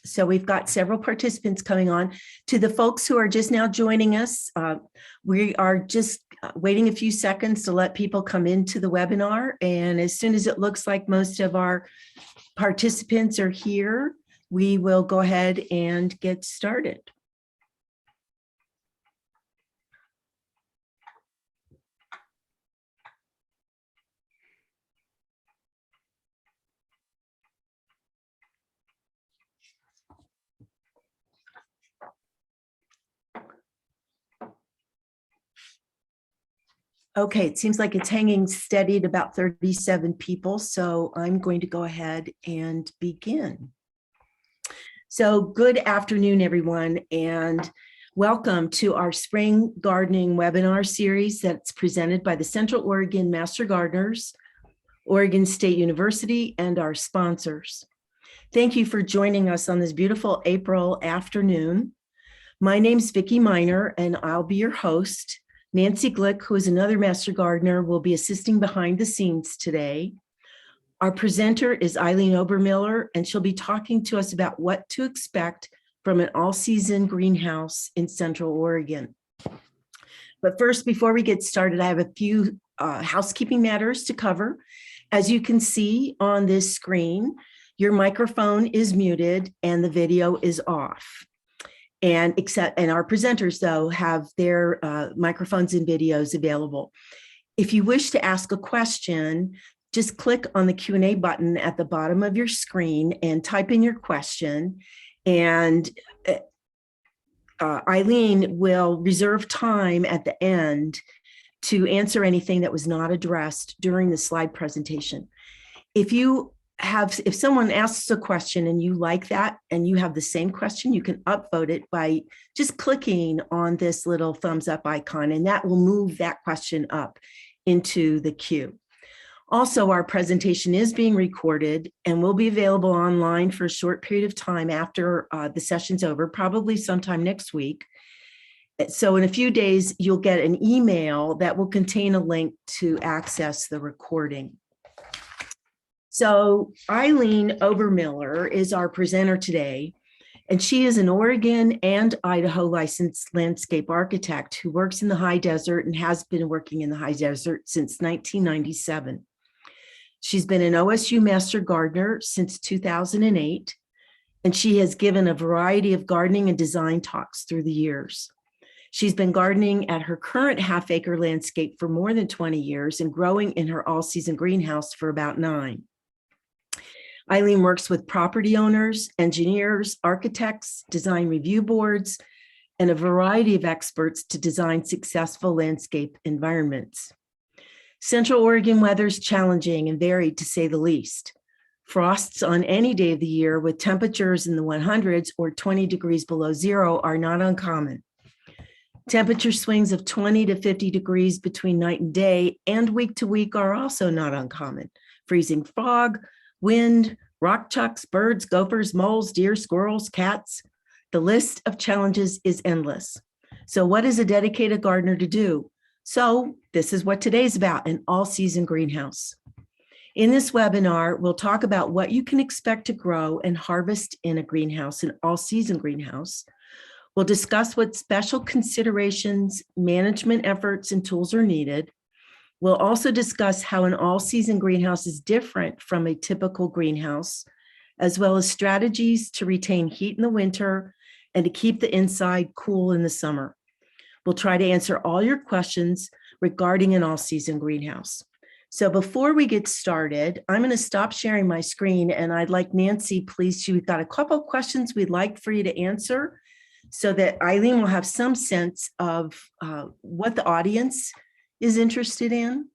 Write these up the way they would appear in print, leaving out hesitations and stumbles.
So we've got several participants coming on. To the folks who are just now joining us, we are just waiting a few seconds to let people come into the webinar. And as soon as it looks like most of our participants are here, we will go ahead and get started. Okay, it seems like it's hanging steady at about 37 people, so I'm going to go ahead and begin. So good afternoon, everyone, and welcome to our spring gardening webinar series that's presented by the Central Oregon Master Gardeners, Oregon State University, and our sponsors. Thank you for joining us on this beautiful April afternoon. My name's Vicki Miner, and I'll be your host. Nancy Glick, who is another Master Gardener, will be assisting behind the scenes today. Our presenter is Eileen Obermiller, and she'll be talking to us about what to expect from an all-season greenhouse in Central Oregon. But first, before we get started, I have a few housekeeping matters to cover. As you can see on this screen, your microphone is muted and the video is off. And our presenters, though, have their microphones and videos available. If you wish to ask a question, just click on the Q&A button at the bottom of your screen and type in your question. And Eileen will reserve time at the end to answer anything that was not addressed during the slide presentation. If someone asks a question and you like that and you have the same question, you can upvote it by just clicking on this little thumbs up icon, and that will move that question up into the queue. Also, our presentation is being recorded and will be available online for a short period of time after the session's over, probably sometime next week. So in a few days, you'll get an email that will contain a link to access the recording. So Eileen Obermiller is our presenter today, and she is an Oregon and Idaho licensed landscape architect who works in the high desert and has been working in the high desert since 1997. She's been an OSU Master Gardener since 2008, and she has given a variety of gardening and design talks through the years. She's been gardening at her current half-acre landscape for more than 20 years and growing in her all-season greenhouse for about 9. Eileen works with property owners, engineers, architects, design review boards, and a variety of experts to design successful landscape environments. Central Oregon weather is challenging and varied, to say the least. Frosts on any day of the year with temperatures in the 100s or 20 degrees below zero are not uncommon. Temperature swings of 20 to 50 degrees between night and day and week to week are also not uncommon. Freezing fog, wind, rock chucks, birds, gophers, moles, deer, squirrels, cats. The list of challenges is endless. So what is a dedicated gardener to do? So this is what today's about, an all-season greenhouse. In this webinar, we'll talk about what you can expect to grow and harvest in a greenhouse, an all-season greenhouse. We'll discuss what special considerations, management efforts, and tools are needed. We'll also discuss how an all-season greenhouse is different from a typical greenhouse, as well as strategies to retain heat in the winter and to keep the inside cool in the summer. We'll try to answer all your questions regarding an all-season greenhouse. So before we get started, I'm going to stop sharing my screen, and I'd like Nancy, please, we've got a couple of questions we'd like for you to answer so that Eileen will have some sense of what the audience is interested in.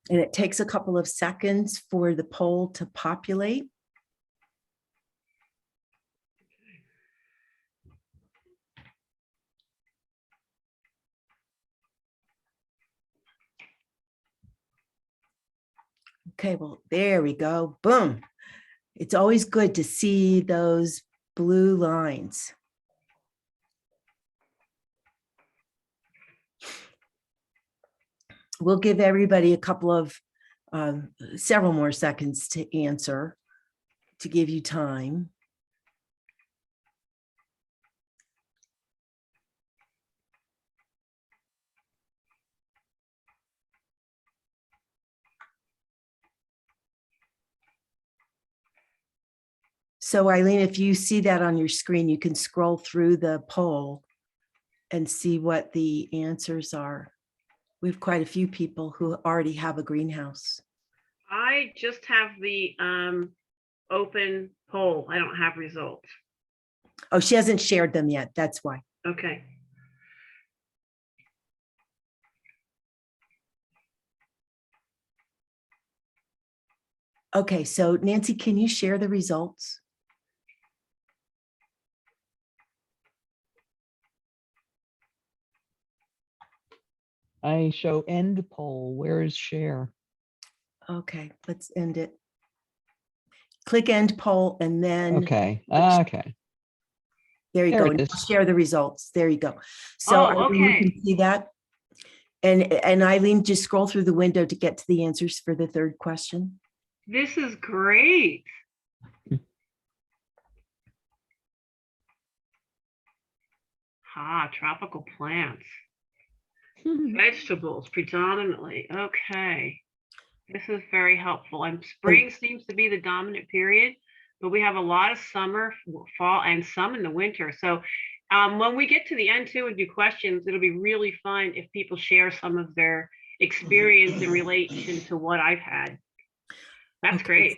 And it takes a couple of seconds for the poll to populate. Okay, well, there we go. Boom. It's always good to see those blue lines. We'll give everybody a couple of several more seconds to answer to give you time. So Eileen, if you see that on your screen, you can scroll through the poll and see what the answers are. We have quite a few people who already have a greenhouse. I just have the open poll. I don't have results. Oh, she hasn't shared them yet. That's why. Okay. Okay, so Nancy, can you share the results? I show end poll. Where is share? Okay, let's end it. Click end poll and then Okay. Okay. there you There go. it Now is. share the results. There you go. So Oh, Eileen, you okay. can see that. And Eileen, just scroll through the window to get to the answers for the third question. This is great. Tropical plants. Vegetables predominantly. Okay. This is very helpful. And spring seems to be the dominant period, but we have a lot of summer, fall, and some in the winter. So when we get to the end too and do questions, it'll be really fun if people share some of their experience in relation to what I've had. That's Okay. great.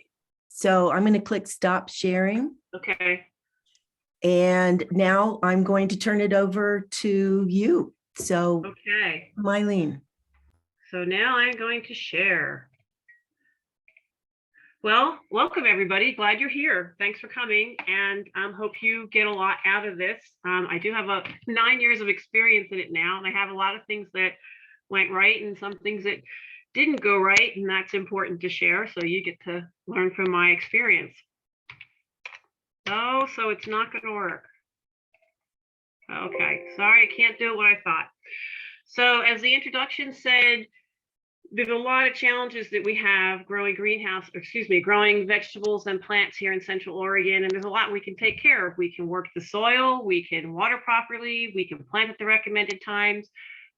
So I'm going to click stop sharing. Okay. And now I'm going to turn it over to you. So Okay. Eileen. So now I'm going to share. Well, welcome everybody. Glad you're here. Thanks for coming, and hope you get a lot out of this. I do have 9 years of experience in it now, and I have a lot of things that went right and some things that didn't go right, and that's important to share. So you get to learn from my experience. Oh, so it's not going to work. Okay, sorry, I can't do what I thought. So as the introduction said, there's a lot of challenges that we have growing growing vegetables and plants here in Central Oregon. And there's a lot we can take care of. We can work the soil, we can water properly, we can plant at the recommended times.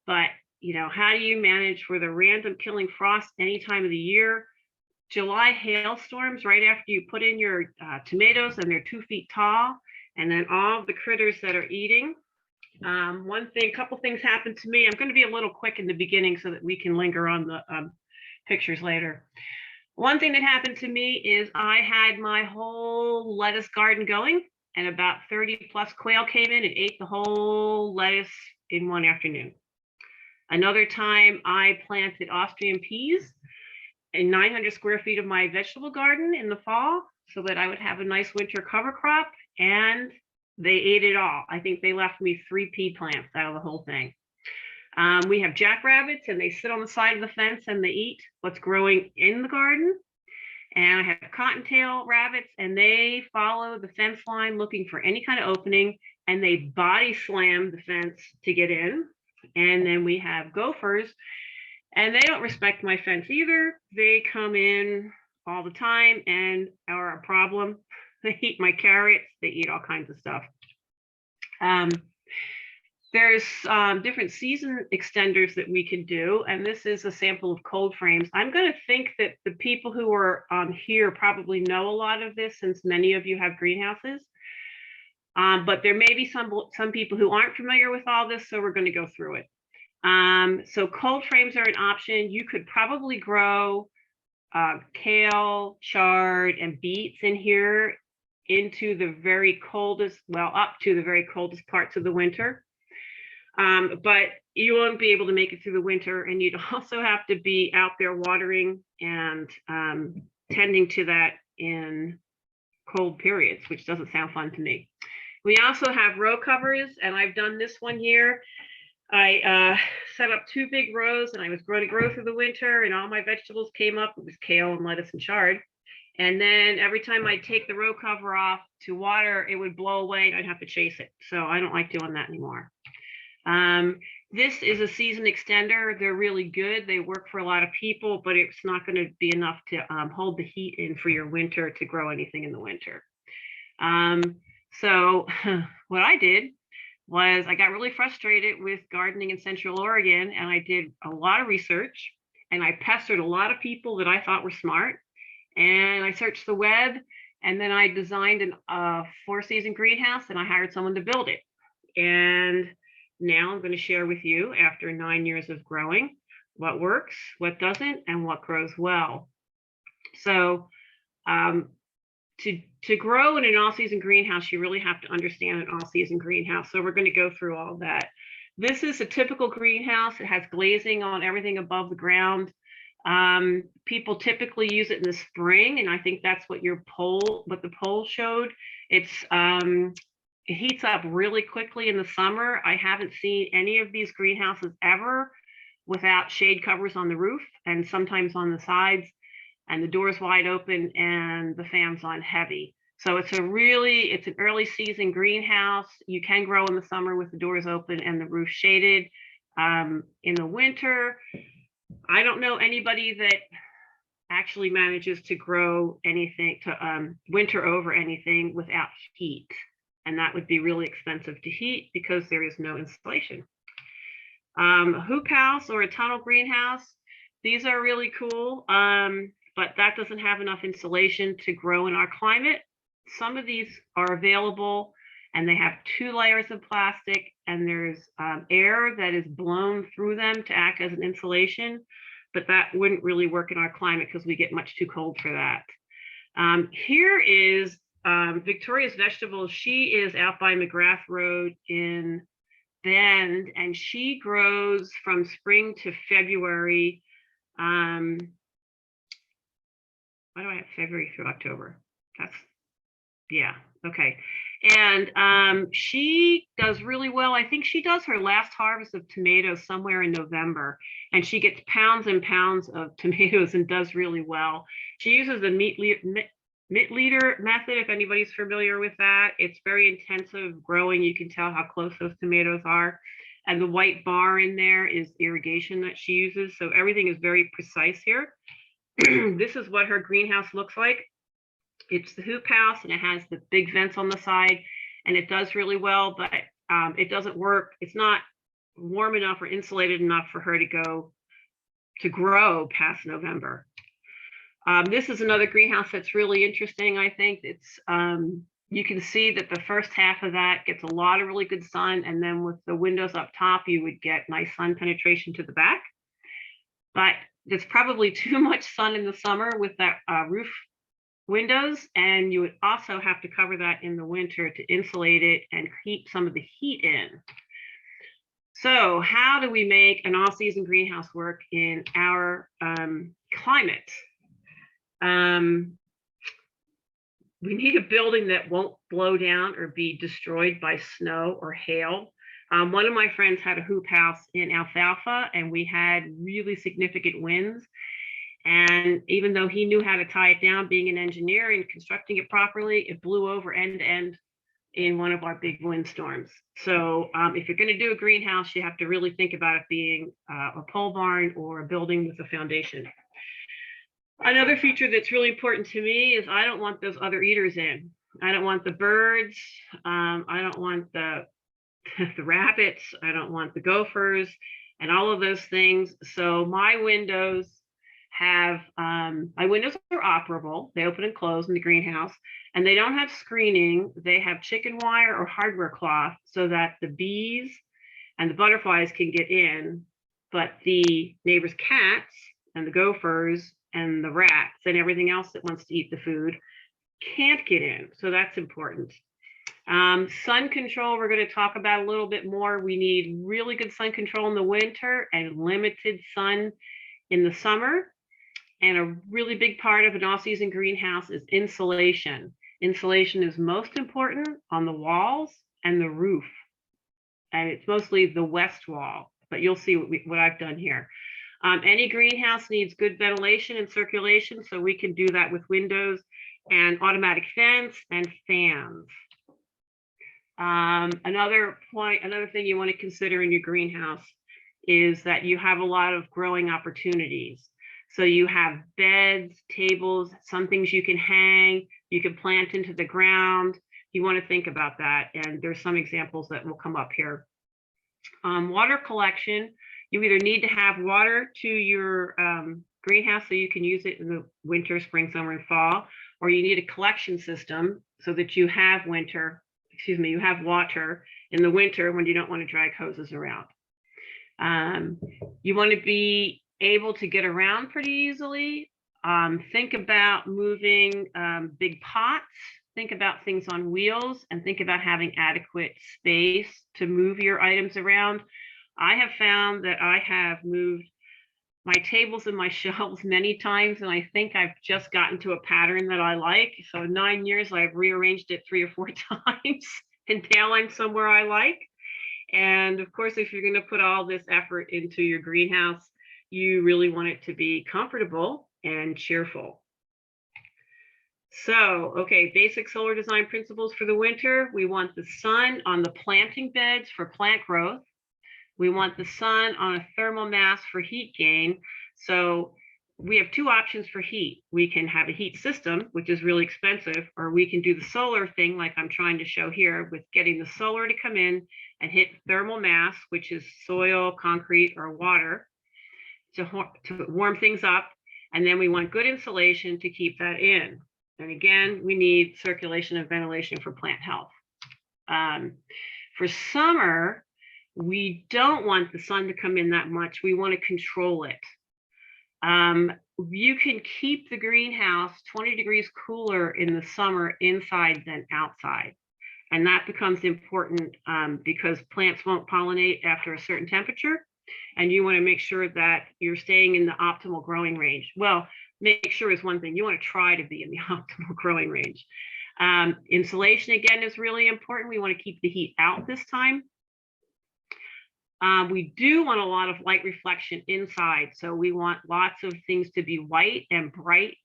But, how do you manage for the random killing frost any time of the year? July hailstorms right after you put in your tomatoes and they're 2 feet tall, and then all the critters that are eating. A couple things happened to me. I'm going to be a little quick in the beginning so that we can linger on the pictures later. One thing that happened to me is I had my whole lettuce garden going, and about 30 plus quail came in and ate the whole lettuce in one afternoon. Another time I planted Austrian peas in 900 square feet of my vegetable garden in the fall so that I would have a nice winter cover crop, and they ate it all. I think they left me 3 pea plants out of the whole thing. We have jackrabbits, and they sit on the side of the fence and they eat what's growing in the garden. And I have cottontail rabbits, and they follow the fence line looking for any kind of opening, and they body slam the fence to get in. And then we have gophers, and they don't respect my fence either. They come in all the time and are a problem. They eat my carrots, they eat all kinds of stuff. There's different season extenders that we can do, and this is a sample of cold frames. I'm going to think that the people who are here probably know a lot of this, since many of you have greenhouses. But there may be some people who aren't familiar with all this, so we're going to go through it. So cold frames are an option. You could probably grow kale, chard, and beets in here into the very coldest, up to the very coldest parts of the winter. But you won't be able to make it through the winter, and you'd also have to be out there watering and tending to that in cold periods, which doesn't sound fun to me. We also have row covers, and I've done this one here. I set up 2 big rows, and I was going to grow through the winter, and all my vegetables came up. It was kale and lettuce and chard. And then every time I'd take the row cover off to water, it would blow away and I'd have to chase it. So I don't like doing that anymore. This is a season extender. They're really good. They work for a lot of people, but it's not going to be enough to hold the heat in for your winter to grow anything in the winter. So what I did was I got really frustrated with gardening in Central Oregon, and I did a lot of research, and I pestered a lot of people that I thought were smart, and I searched the web, and then I designed a 4-season greenhouse, and I hired someone to build it. And now I'm going to share with you, after 9 years of growing, what works, what doesn't, and what grows well. So to grow in an all-season greenhouse, you really have to understand an all-season greenhouse. So we're going to go through all that. This is a typical greenhouse. It has glazing on everything above the ground. People typically use it in the spring, and I think that's what the poll showed. It heats up really quickly in the summer. I haven't seen any of these greenhouses ever without shade covers on the roof and sometimes on the sides, and the doors wide open and the fans on heavy. So it's an early season greenhouse. You can grow in the summer with the doors open and the roof shaded. In the winter, I don't know anybody that actually manages to grow anything, to winter over anything without heat. And that would be really expensive to heat because there is no insulation. A hoop house or a tunnel greenhouse, these are really cool, but that doesn't have enough insulation to grow in our climate. Some of these are available, and they have 2 layers of plastic, and there's air that is blown through them to act as an insulation, but that wouldn't really work in our climate because we get much too cold for that. Here is Victoria's Vegetables. She is out by McGrath Road in Bend, and she grows from spring to February. Why do I have February through October? Okay. And she does really well. I think she does her last harvest of tomatoes somewhere in November, and she gets pounds and pounds of tomatoes and does really well. She uses the meat liter method, if anybody's familiar with that. It's very intensive growing. You can tell how close those tomatoes are. And the white bar in there is irrigation that she uses. So everything is very precise here. This is what her greenhouse looks like. It's the hoop house, and it has the big vents on the side, and it does really well, but it doesn't work. It's not warm enough or insulated enough for her to grow past November. This is another greenhouse that's really interesting. I think it's you can see that the first half of that gets a lot of really good sun, and then with the windows up top, you would get nice sun penetration to the back. But there's probably too much sun in the summer with that roof windows, and you would also have to cover that in the winter to insulate it and keep some of the heat in. So how do we make an all-season greenhouse work in our climate? We need a building that won't blow down or be destroyed by snow or hail. One of my friends had a hoop house in Alfalfa, and we had really significant winds. And even though he knew how to tie it down, being an engineer and constructing it properly, it blew over end to end in one of our big windstorms. So if you're going to do a greenhouse, you have to really think about it being a pole barn or a building with a foundation. Another feature that's really important to me is I don't want those other eaters in. I don't want the birds. I don't want the rabbits. I don't want the gophers and all of those things. So my windows are operable. They open and close in the greenhouse, and they don't have screening. They have chicken wire or hardware cloth so that the bees and the butterflies can get in, but the neighbor's cats and the gophers and the rats and everything else that wants to eat the food can't get in. So that's important. Sun control, we're going to talk about a little bit more. We need really good sun control in the winter and limited sun in the summer. And a really big part of an all-season greenhouse is insulation. Insulation is most important on the walls and the roof. And it's mostly the west wall, but you'll see what I've done here. Any greenhouse needs good ventilation and circulation, so we can do that with windows and automatic vents and fans. Another point, another thing you want to consider in your greenhouse is that you have a lot of growing opportunities. So you have beds, tables, some things you can hang, you can plant into the ground. You want to think about that. And there's some examples that will come up here. Water collection, you either need to have water to your greenhouse so you can use it in the winter, spring, summer, and fall, or you need a collection system so that you have you have water in the winter when you don't want to drag hoses around. You want to be able to get around pretty easily. Think about moving big pots. Think about things on wheels, and think about having adequate space to move your items around. I have found that I have moved my tables and my shelves many times, and I think I've just gotten to a pattern that I like. So in 9 years, I've rearranged it 3 or 4 times until I'm somewhere I like. And of course, if you're going to put all this effort into your greenhouse, you really want it to be comfortable and cheerful. So, okay, basic solar design principles for the winter. We want the sun on the planting beds for plant growth. We want the sun on a thermal mass for heat gain. So we have 2 options for heat. We can have a heat system, which is really expensive, or we can do the solar thing like I'm trying to show here with getting the solar to come in and hit thermal mass, which is soil, concrete, or water to warm things up. And then we want good insulation to keep that in. And again, we need circulation and ventilation for plant health. For summer, we don't want the sun to come in that much. We want to control it. You can keep the greenhouse 20 degrees cooler in the summer inside than outside. And that becomes important because plants won't pollinate after a certain temperature. And you want to make sure that you're staying in the optimal growing range. Well, make sure is one thing. You want to try to be in the optimal growing range. Insulation, again, is really important. We want to keep the heat out this time. We do want a lot of light reflection inside. So we want lots of things to be white and bright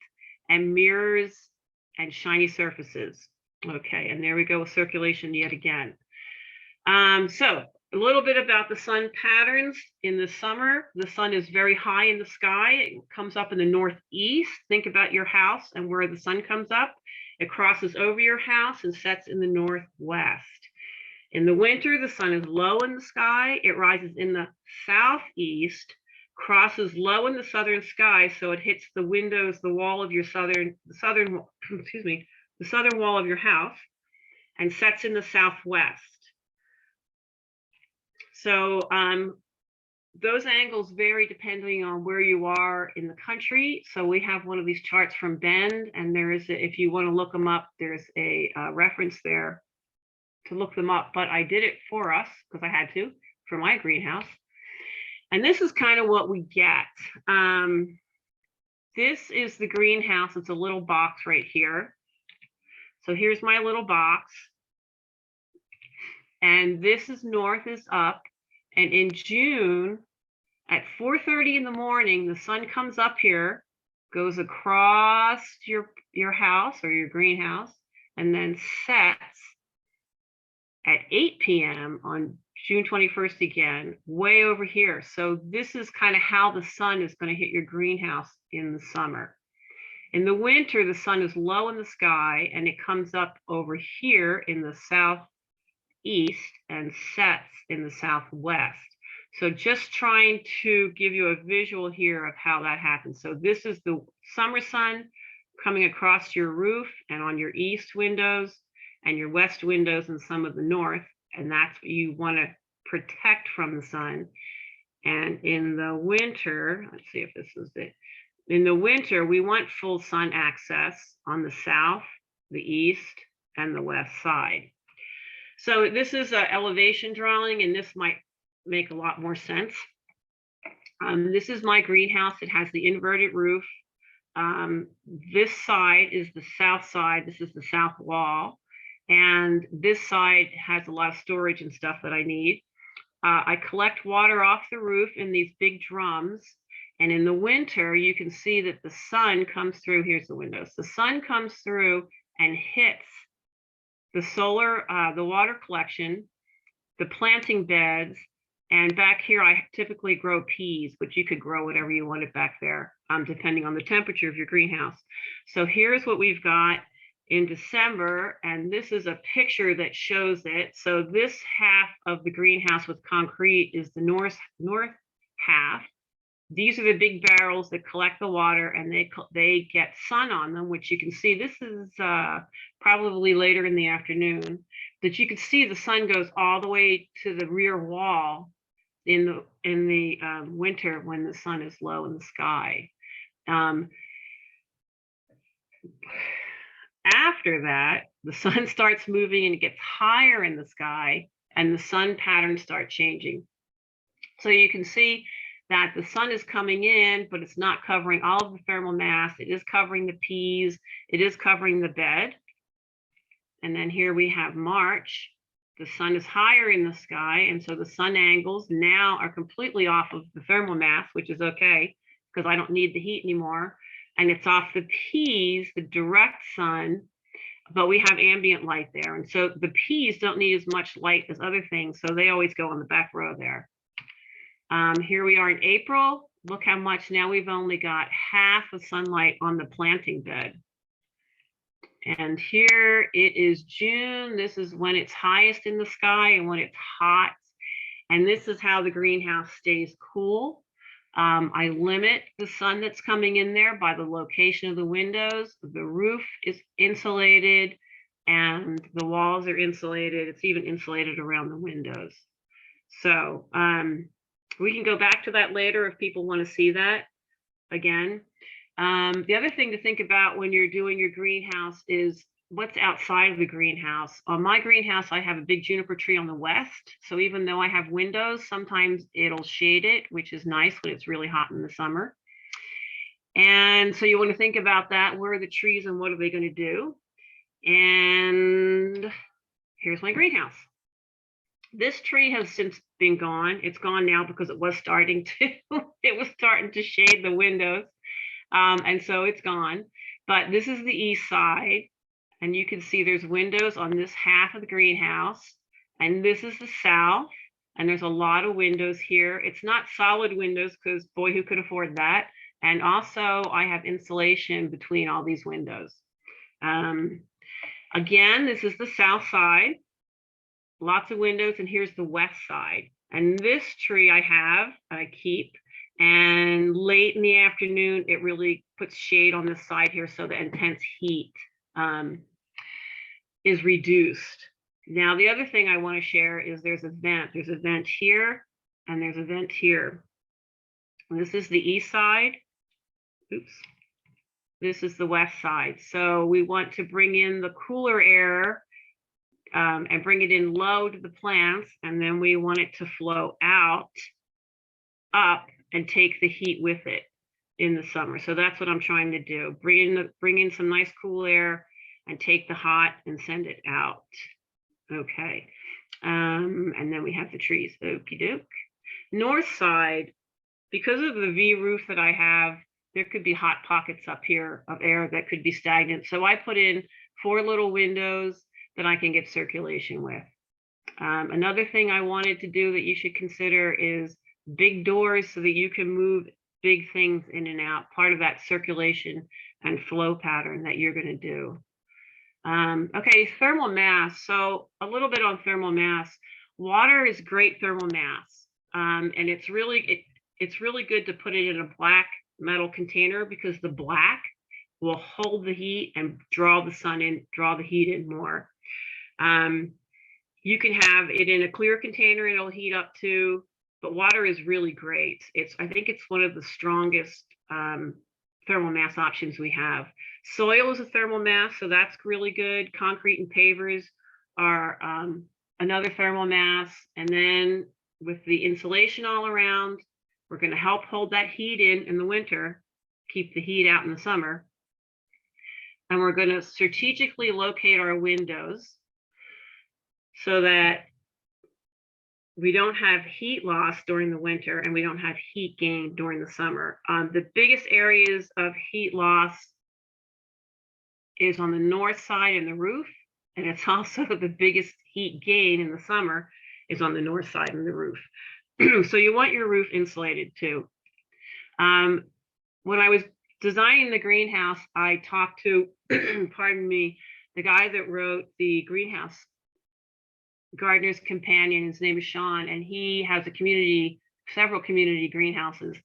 and mirrors and shiny surfaces. Okay, and there we go with circulation yet again. So a little bit about the sun patterns in the summer. The sun is very high in the sky. It comes up in the northeast. Think about your house and where the sun comes up. It crosses over your house and sets in the northwest. In the winter, the sun is low in the sky. It rises in the southeast, crosses low in the southern sky, so it hits the windows, the wall of your southern wall of your house, and sets in the southwest. So those angles vary depending on where you are in the country. So we have one of these charts from Bend, and there is, if you want to look them up, there's a reference there to look them up, but I did it for us because I had to for my greenhouse. And this is kind of what we get. This is the greenhouse. It's a little box right here. So here's my little box. And this is north is up. And in June at 4:30 in the morning, the sun comes up here, goes across your house or your greenhouse, and then sets at 8 p.m. on June 21st again, way over here. So this is kind of how the sun is going to hit your greenhouse in the summer. In the winter, the sun is low in the sky and it comes up over here in the southeast and sets in the southwest. So just trying to give you a visual here of how that happens. So this is the summer sun coming across your roof and on your east windows and your west windows and some of the north. And that's what you want to protect from the sun. And in the winter, let's see if this is it. In the winter, we want full sun access on the south, the east, and the west side. So this is an elevation drawing, and this might make a lot more sense. This is my greenhouse. It has the inverted roof. This side is the south side. This is the south wall. And this side has a lot of storage and stuff that I need. I collect water off the roof in these big drums. And in the winter, you can see that the sun comes through. Here's the windows. The sun comes through and hits the solar, the water collection, the planting beds, and back here I typically grow peas, but you could grow whatever you wanted back there, depending on the temperature of your greenhouse. So here's what we've got in December, and this is a picture that shows it. So this half of the greenhouse with concrete is the north half. These are the big barrels that collect the water, and they get sun on them, which you can see. This is probably later in the afternoon, that you can see the sun goes all the way to the rear wall in the winter when the sun is low in the sky. After that, the sun starts moving and it gets higher in the sky, and the sun patterns start changing. So you can see that the sun is coming in, but it's not covering all of the thermal mass. It is covering the peas. It is covering the bed. And then here we have March. The sun is higher in the sky, and so the sun angles now are completely off of the thermal mass, which is okay, because I don't need the heat anymore. And it's off the peas, the direct sun, but we have ambient light there. And so the peas don't need as much light as other things, so they always go on the back row there. Here we are in April. Look how much now we've only got half the sunlight on the planting bed. And here it is June. This is when it's highest in the sky and when it's hot. And this is how the greenhouse stays cool. I limit the sun that's coming in there by the location of the windows. The roof is insulated and the walls are insulated. It's even insulated around the windows. So we can go back to that later if people want to see that again. The other thing to think about when you're doing your greenhouse is what's outside of the greenhouse. On my greenhouse, I have a big juniper tree on the west. So even though I have windows, sometimes it'll shade it, which is nice when it's really hot in the summer. And so you want to think about that. Where are the trees and what are they going to do? And here's my greenhouse. This tree has since been gone. It's gone now because it was starting to shade the windows. And so it's gone. But this is the east side. And you can see there's windows on this half of the greenhouse. And this is the south. And there's a lot of windows here. It's not solid windows because boy, who could afford that? And also I have insulation between all these windows. Again, this is the south side. Lots of windows, and here's the west side. And this tree I keep, and late in the afternoon, it really puts shade on this side here so the intense heat is reduced. Now, the other thing I want to share is there's a vent. There's a vent here, and there's a vent here. And this is the east side. Oops. This is the west side. So we want to bring in the cooler air and bring it in low to the plants, and then we want it to flow out, up, and take the heat with it in the summer. So that's what I'm trying to do. Bring in some nice cool air and take the hot and send it out. Okay. And then we have the trees. Okie doke. North side, because of the V roof that I have, there could be hot pockets up here of air that could be stagnant. So I put in 4 little windows that I can get circulation with. Another thing I wanted to do that you should consider is big doors so that you can move big things in and out, part of that circulation and flow pattern that you're going to do. Okay, thermal mass. So a little bit on thermal mass. Water is great thermal mass, and it's really good to put it in a black metal container because the black will hold the heat and draw the sun in, draw the heat in more. You can have it in a clear container and it'll heat up too, but water is really great. I think it's one of the strongest thermal mass options we have. Soil is a thermal mass, so that's really good. Concrete and pavers are another thermal mass. And then with the insulation all around, we're going to help hold that heat in the winter, keep the heat out in the summer. And we're going to strategically locate our windows so that we don't have heat loss during the winter and we don't have heat gain during the summer. The biggest areas of heat loss is on the north side and the roof, And it's also the biggest heat gain in the summer is on the north side of the roof. So you want your roof insulated too. When I was designing the greenhouse, I talked to, pardon me, the guy that wrote the Greenhouse Gardener's Companion. His name is Sean, and he has several community greenhouses.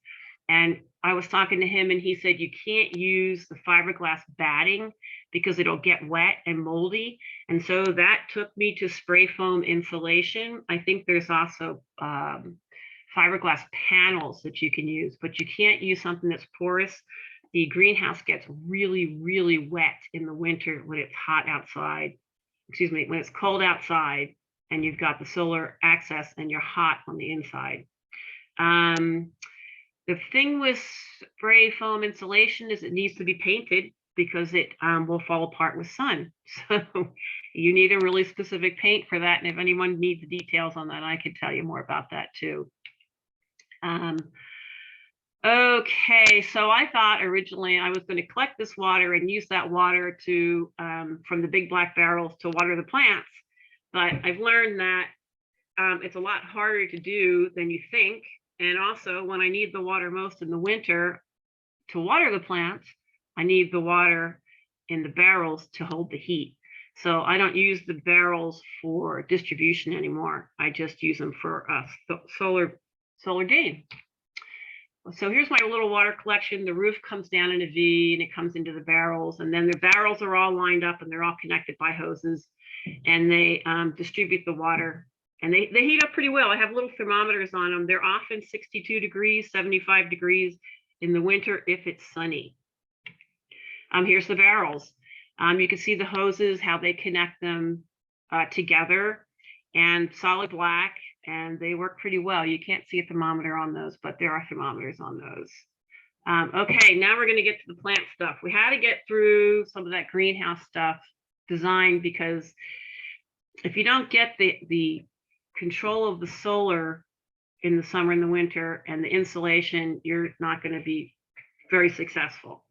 And I was talking to him, and he said you can't use the fiberglass batting because it'll get wet and moldy. And so that took me to spray foam insulation. I think there's also fiberglass panels that you can use, but you can't use something that's porous. The greenhouse gets really, really wet in the winter when it's hot outside. Excuse me, when it's cold outside and you've got the solar access and you're hot on the inside. The thing with spray foam insulation is it needs to be painted because it will fall apart with sun. So you need a really specific paint for that. And if anyone needs the details on that, I could tell you more about that too. Okay, so I thought originally I was going to collect this water and use that water to from the big black barrels to water the plants. But I've learned that it's a lot harder to do than you think. And also, when I need the water most in the winter to water the plants, I need the water in the barrels to hold the heat. So I don't use the barrels for distribution anymore. I just use them for solar gain. So here's my little water collection. The roof comes down in a V and it comes into the barrels, and then the barrels are all lined up and they're all connected by hoses, and they distribute the water, and they heat up pretty well. I have little thermometers on them. They're often 62 degrees, 75 degrees in the winter if it's sunny. Here's the barrels. You can see the hoses, how they connect them together, and solid black, and they work pretty well. You can't see a thermometer on those, but there are thermometers on those. Okay, now we're going to get to the plant stuff. We had to get through some of that greenhouse stuff design, because if you don't get the control of the solar in the summer and the winter and the insulation, you're not going to be very successful.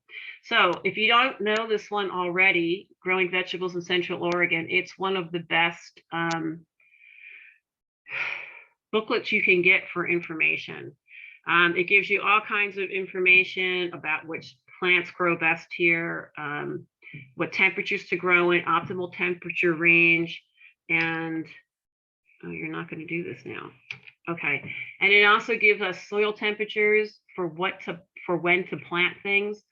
So if you don't know this one already, Growing Vegetables in Central Oregon, it's one of the best booklets you can get for information. It gives you all kinds of information about which plants grow best here, what temperatures to grow in, optimal temperature range, and oh, you're not going to do this now. Okay, and it also gives us soil temperatures for when to plant things.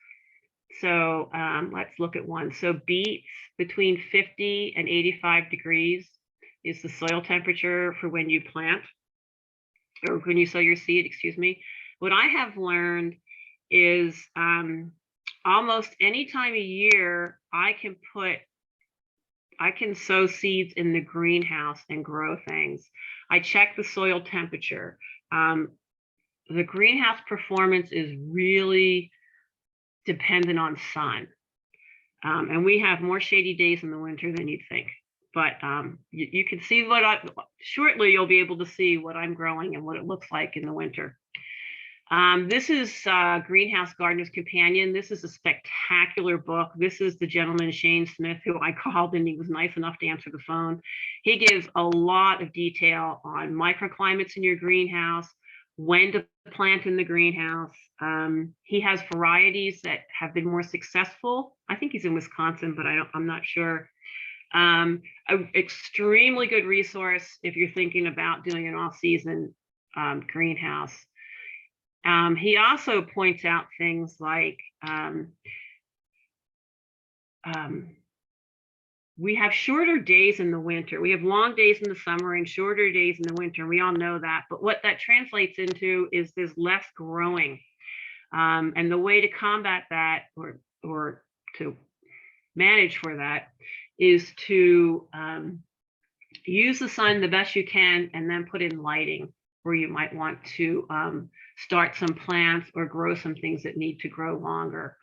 So let's look at one. So beets between 50 and 85 degrees is the soil temperature for when you plant, or when you sow your seed, excuse me. What I have learned is almost any time of year, I can sow seeds in the greenhouse and grow things. I check the soil temperature. The greenhouse performance is really dependent on sun. And we have more shady days in the winter than you'd think. But you can see shortly you'll be able to see what I'm growing and what it looks like in the winter. This is Greenhouse Gardener's Companion. This is a spectacular book. This is the gentleman, Shane Smith, who I called, and he was nice enough to answer the phone. He gives a lot of detail on microclimates in your greenhouse, when to plant in the greenhouse. He has varieties that have been more successful. I think he's in Wisconsin, but I'm not sure. An extremely good resource if you're thinking about doing an all-season greenhouse. He also points out things like we have shorter days in the winter. We have long days in the summer and shorter days in the winter. We all know that. But what that translates into is there's less growing. And the way to combat that, or to manage for that, is to use the sun the best you can, and then put in lighting where you might want to start some plants or grow some things that need to grow longer.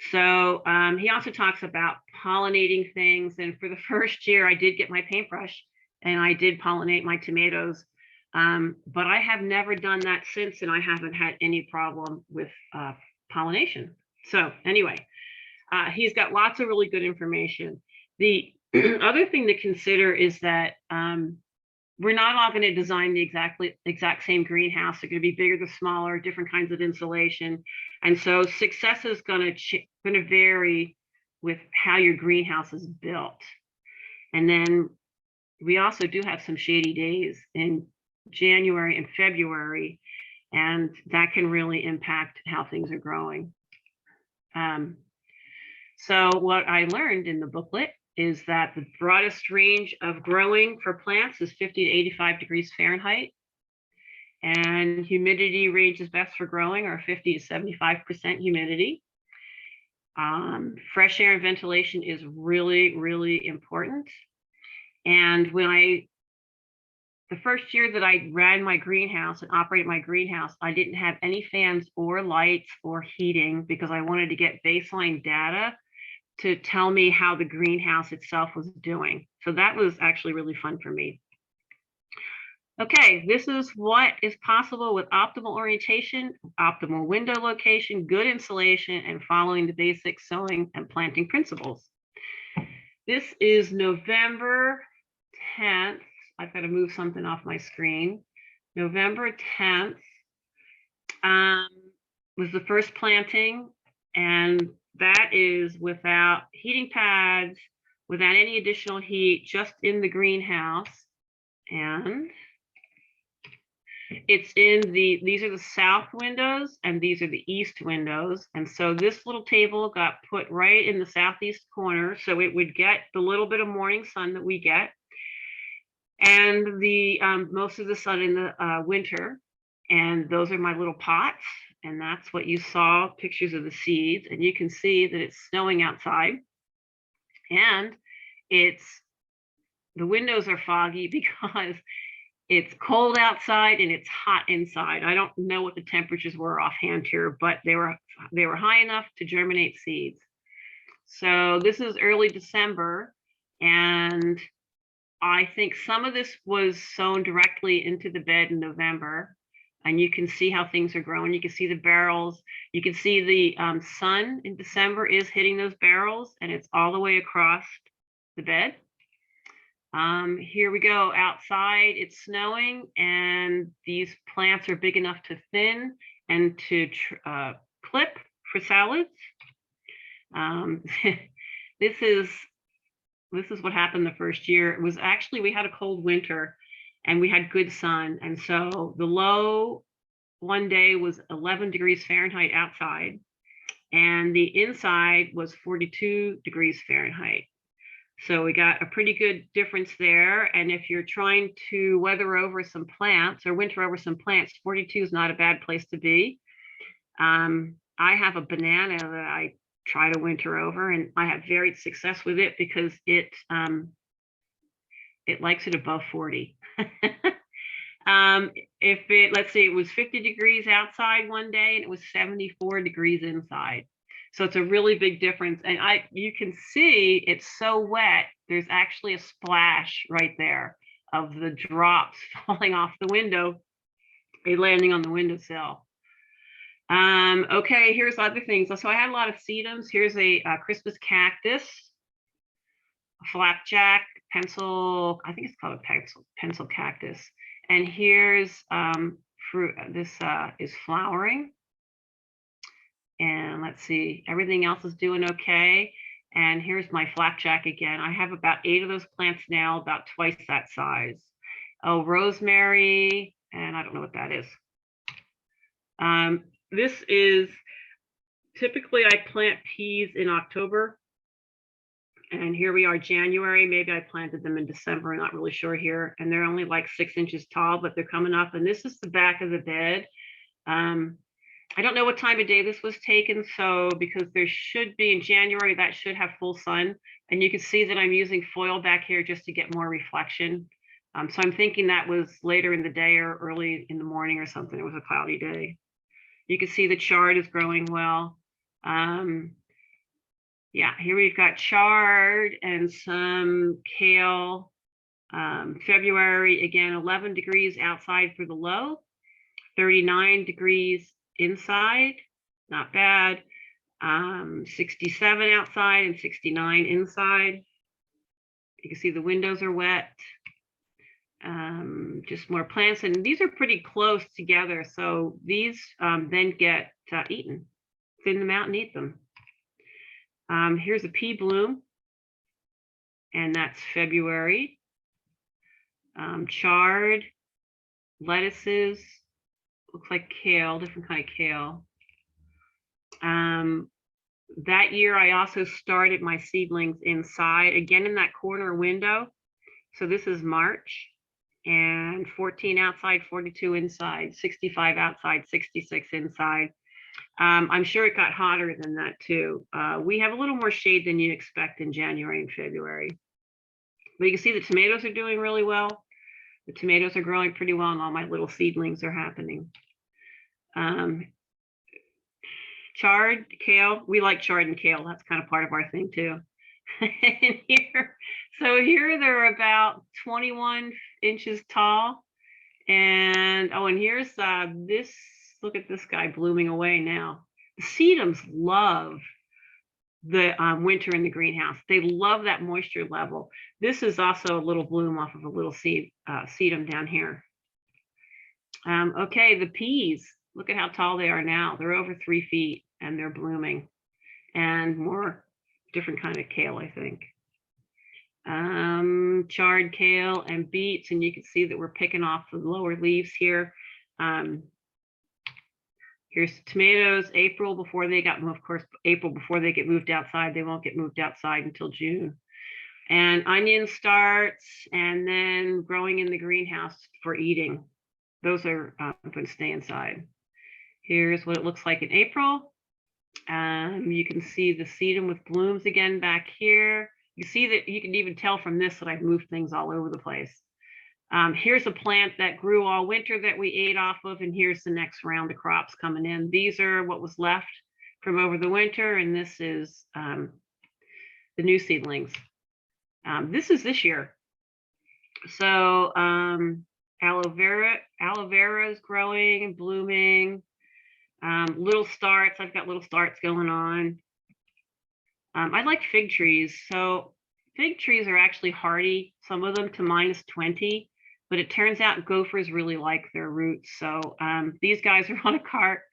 So he also talks about pollinating things. And for the first year, I did get my paintbrush and I did pollinate my tomatoes. But I have never done that since, and I haven't had any problem with pollination. So anyway, he's got lots of really good information. The other thing to consider is that we're not all going to design the exact same greenhouse. They're going to be bigger to smaller, different kinds of insulation. And so success is going to vary with how your greenhouse is built. And then we also do have some shady days in January and February, and that can really impact how things are growing. So what I learned in the booklet is that the broadest range of growing for plants is 50 to 85 degrees Fahrenheit. And humidity ranges best for growing are 50 to 75% humidity. Fresh air and ventilation is really, really important. And the first year that I ran my greenhouse and operated my greenhouse, I didn't have any fans or lights or heating because I wanted to get baseline data to tell me how the greenhouse itself was doing. So that was actually really fun for me. Okay, this is what is possible with optimal orientation, optimal window location, good insulation, and following the basic sowing and planting principles. This is November 10th. I've got to move something off my screen. November 10th was the first planting, and that is without heating pads, without any additional heat, just in the greenhouse. And it's in these are the south windows and these are the east windows. And so this little table got put right in the southeast corner, so it would get the little bit of morning sun that we get, and the most of the sun in the winter. And those are my little pots, and that's what you saw, pictures of the seeds. And you can see that it's snowing outside, and the windows are foggy because it's cold outside and it's hot inside. I don't know what the temperatures were offhand here, but they were high enough to germinate seeds. So this is early December, and I think some of this was sown directly into the bed in November, and you can see how things are growing. You can see the barrels. You can see the sun in December is hitting those barrels, and it's all the way across the bed. Here we go outside, it's snowing, and these plants are big enough to thin and to clip for salads. This is what happened the first year. It was actually, we had a cold winter and we had good sun. And so the low one day was 11 degrees Fahrenheit outside, and the inside was 42 degrees Fahrenheit. So we got a pretty good difference there. And if you're trying to weather over some plants or winter over some plants, 42 is not a bad place to be. I have a banana that I try to winter over, and I have varied success with it because it likes it above 40. Let's say it was 50 degrees outside one day and it was 74 degrees inside. So it's a really big difference. And you can see it's so wet. There's actually a splash right there of the drops falling off the window and landing on the windowsill. Okay, here's other things. So I had a lot of sedums. Here's a Christmas cactus, a flapjack, pencil, I think it's called a pencil cactus. And here's fruit. This is flowering. And let's see, everything else is doing okay. And here's my flapjack again. I have about 8 of those plants now, about twice that size. Oh, rosemary, and I don't know what that is. This is, typically I plant peas in October. And here we are, January. Maybe I planted them in December, I'm not really sure here. And they're only like 6 inches tall, but they're coming up. And this is the back of the bed. I don't know what time of day this was taken, so because there should be in January, that should have full sun. And you can see that I'm using foil back here just to get more reflection. So I'm thinking that was later in the day or early in the morning or something. It was a cloudy day. You can see the chard is growing well. Yeah, here we've got chard and some kale. February, again, 11 degrees outside for the low, 39 degrees inside, not bad. 67 outside and 69 inside. You can see the windows are wet. Just more plants, and these are pretty close together. So these then get eaten. Thin them out and eat them. Here's a pea bloom, and that's February. Chard, lettuces, looks like kale, different kind of kale. That year I also started my seedlings inside, again in that corner window. So this is March, and 14 outside, 42 inside, 65 outside, 66 inside. I'm sure it got hotter than that too. We have a little more shade than you'd expect in January and February. But you can see the tomatoes are doing really well. The tomatoes are growing pretty well, and all my little seedlings are happening. Chard, kale, we like chard and kale. That's kind of part of our thing too. And here, so here they're about 21 inches tall. And oh, and here's this, look at this guy blooming away now. The sedums love the winter in the greenhouse. They love that moisture level. This is also a little bloom off of a little sedum down here. Okay, the peas, look at how tall they are now. They're over 3 feet and they're blooming, and more different kind of kale, I think. Chard, kale, and beets, and you can see that we're picking off the lower leaves here. Here's tomatoes, April before they got moved, of course, April before they get moved outside. They won't get moved outside until June. And onion starts, and then growing in the greenhouse for eating. Those are going to stay inside. Here's what it looks like in April. You can see the sedum with blooms again back here. You see that you can even tell from this that I've moved things all over the place. Here's a plant that grew all winter that we ate off of, and here's the next round of crops coming in. These are what was left from over the winter, and this is the new seedlings. This is this year. So aloe vera is growing and blooming. Little starts, I've got little starts going on. I like fig trees. So fig trees are actually hardy, some of them to -20, but it turns out gophers really like their roots. So these guys are on a cart,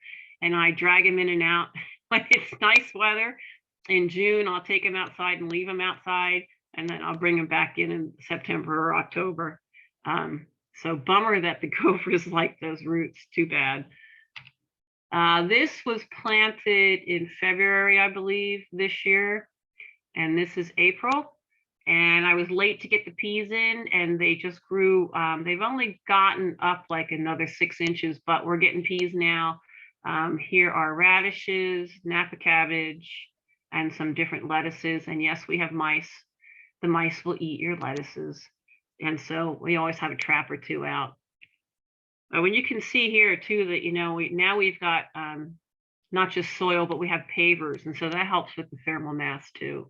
and I drag them in and out when it's nice weather. In June, I'll take them outside and leave them outside, and then I'll bring them back in September or October. So bummer that the gophers like those roots, too bad. This was planted in February, I believe, this year, and this is April. And I was late to get the peas in, and they just grew. They've only gotten up like another 6 inches, but we're getting peas now. Here are radishes, Napa cabbage, and some different lettuces. And yes, we have mice. The mice will eat your lettuces. And so we always have a trap or two out. When you can see here too that, you know, we've got not just soil, but we have pavers. And so that helps with the thermal mass too.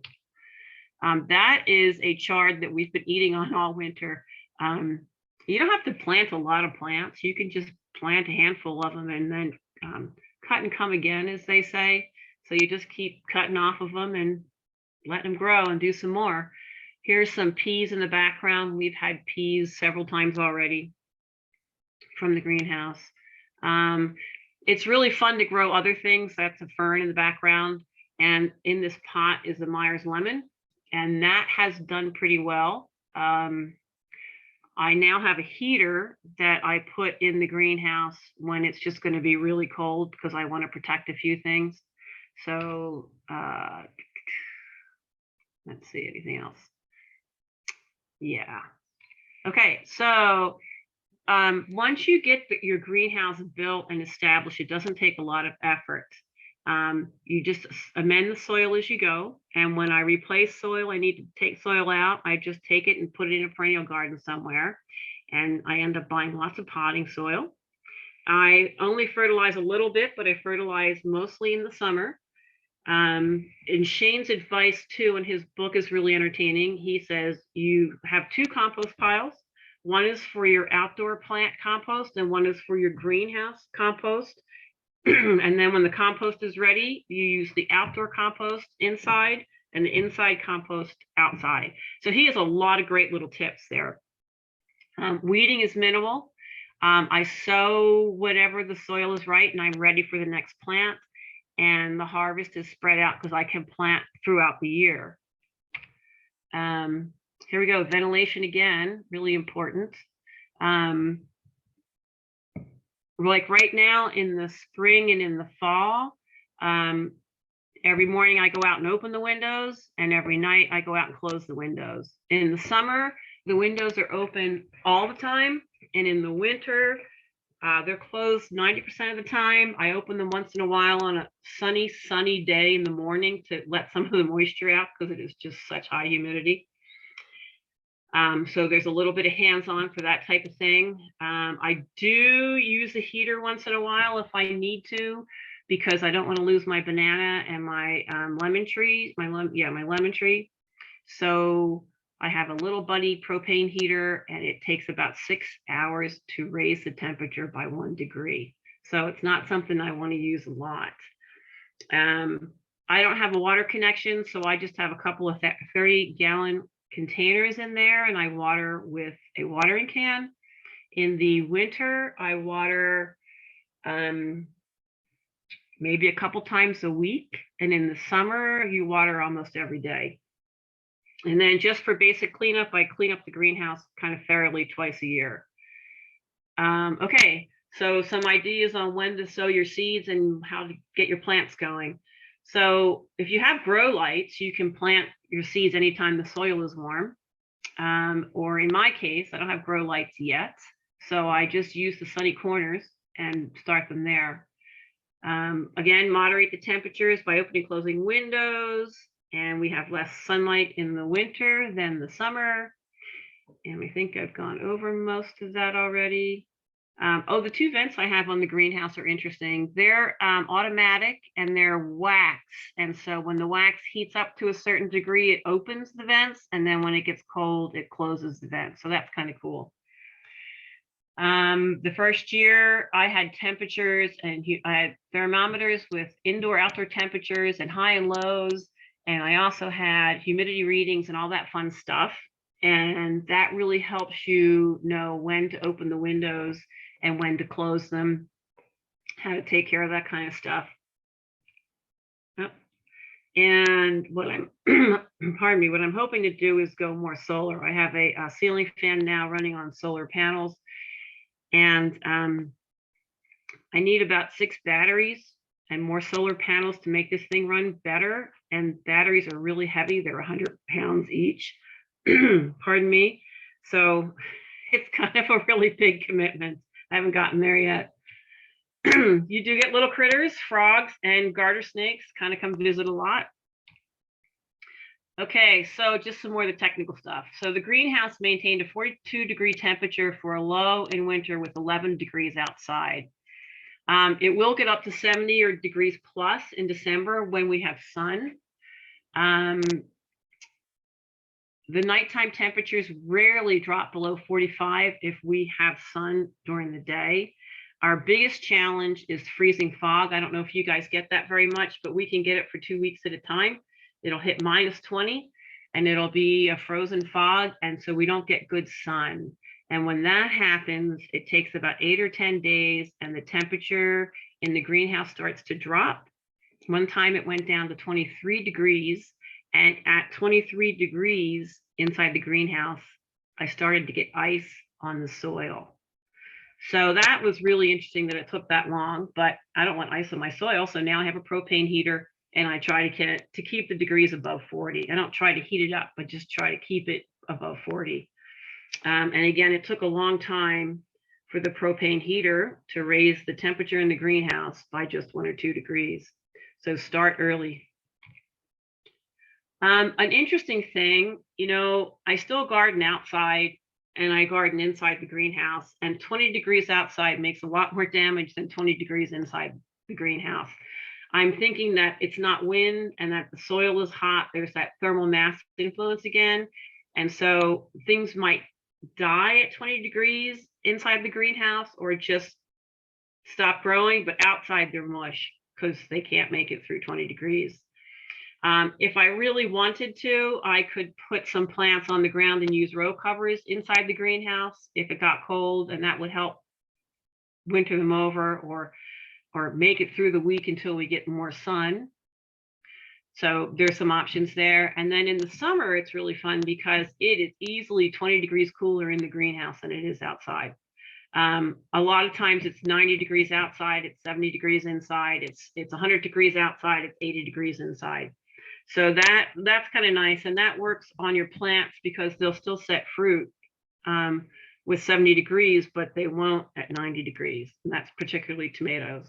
That is a chard that we've been eating on all winter. You don't have to plant a lot of plants. You can just plant a handful of them and then cut and come again, as they say. So you just keep cutting off of them and letting them grow and do some more. Here's some peas in the background. We've had peas several times already from the greenhouse. It's really fun to grow other things. That's a fern in the background. And in this pot is the Myers lemon, and that has done pretty well. I now have a heater that I put in the greenhouse when it's just going to be really cold, because I want to protect a few things. So let's see, anything else? Yeah. Okay, so once you get your greenhouse built and established, it doesn't take a lot of effort. You just amend the soil as you go. And when I replace soil, I need to take soil out. I just take it and put it in a perennial garden somewhere. And I end up buying lots of potting soil. I only fertilize a little bit, but I fertilize mostly in the summer. And Shane's advice too, and his book is really entertaining. He says you have 2 compost piles. One is for your outdoor plant compost, and one is for your greenhouse compost. And then when the compost is ready, you use the outdoor compost inside, and the inside compost outside. So he has a lot of great little tips there. Weeding is minimal. I sow whenever the soil is right and I'm ready for the next plant. And the harvest is spread out because I can plant throughout the year. Here we go, ventilation again, really important. Like right now in the spring and in the fall, every morning I go out and open the windows, and every night I go out and close the windows. In the summer, the windows are open all the time, and in the winter, they're closed 90% of the time. I open them once in a while on a sunny day in the morning to let some of the moisture out because it is just such high humidity. So there's a little bit of hands-on for that type of thing. I do use a heater once in a while if I need to, because I don't want to lose my banana and my lemon tree, my lemon tree. So I have a little buddy propane heater, and it takes about 6 hours to raise the temperature by 1 degree. So it's not something I want to use a lot. I don't have a water connection, so I just have a couple of 30-gallon containers in there, and I water with a watering can. In the winter, I water maybe a couple times a week, and in the summer, you water almost every day. And then just for basic cleanup, I clean up the greenhouse kind of thoroughly twice a year. Okay, so some ideas on when to sow your seeds and how to get your plants going. So if you have grow lights, you can plant your seeds anytime the soil is warm. Or in my case, I don't have grow lights yet, so I just use the sunny corners and start them there. Again, moderate the temperatures by opening and closing windows, and we have less sunlight in the winter than the summer. And I think I've gone over most of that already. Oh, the 2 vents I have on the greenhouse are interesting. They're automatic and they're wax. And so when the wax heats up to a certain degree, it opens the vents. And then when it gets cold, it closes the vents. So that's kind of cool. The first year I had temperatures, and I had thermometers with indoor, outdoor temperatures and high and lows. And I also had humidity readings and all that fun stuff. And that really helps you know when to open the windows and when to close them, how to take care of that kind of stuff. And what I'm, pardon me, what I'm hoping to do is go more solar. I have a ceiling fan now running on solar panels, and I need about 6 batteries and more solar panels to make this thing run better. And batteries are really heavy. They're 100 pounds each. Pardon me. So it's kind of a really big commitment. I haven't gotten there yet. You do get little critters, frogs and garter snakes kind of come visit a lot. Okay, so just some more of the technical stuff. So the greenhouse maintained a 42-degree temperature for a low in winter with 11 degrees outside. It will get up to 70 degrees plus in December when we have sun. The nighttime temperatures rarely drop below 45 if we have sun during the day. Our biggest challenge is freezing fog. I don't know if you guys get that very much, but we can get it for 2 weeks at a time. It'll hit -20 and it'll be a frozen fog. And so we don't get good sun. And when that happens, it takes about 8 or 10 days and the temperature in the greenhouse starts to drop. One time it went down to 23 degrees. And at 23 degrees inside the greenhouse, I started to get ice on the soil. So that was really interesting that it took that long, but I don't want ice on my soil. So now I have a propane heater and I try to get it to keep the degrees above 40. I don't try to heat it up, but just try to keep it above 40. And again, it took a long time for the propane heater to raise the temperature in the greenhouse by just 1 or 2 degrees. So start early. An interesting thing, you know, I still garden outside and I garden inside the greenhouse, and 20 degrees outside makes a lot more damage than 20 degrees inside the greenhouse. I'm thinking that it's not wind and that the soil is hot. There's that thermal mass influence again. And so things might die at 20 degrees inside the greenhouse or just stop growing, but outside they're mush because they can't make it through 20 degrees. If I really wanted to, I could put some plants on the ground and use row covers inside the greenhouse if it got cold, and that would help winter them over or make it through the week until we get more sun. So there's some options there. And then in the summer, it's really fun because it is easily 20 degrees cooler in the greenhouse than it is outside. A lot of times it's 90 degrees outside, it's 70 degrees inside, it's 100 degrees outside, it's 80 degrees inside. So that's kind of nice. And that works on your plants because they'll still set fruit with 70 degrees, but they won't at 90 degrees. And that's particularly tomatoes.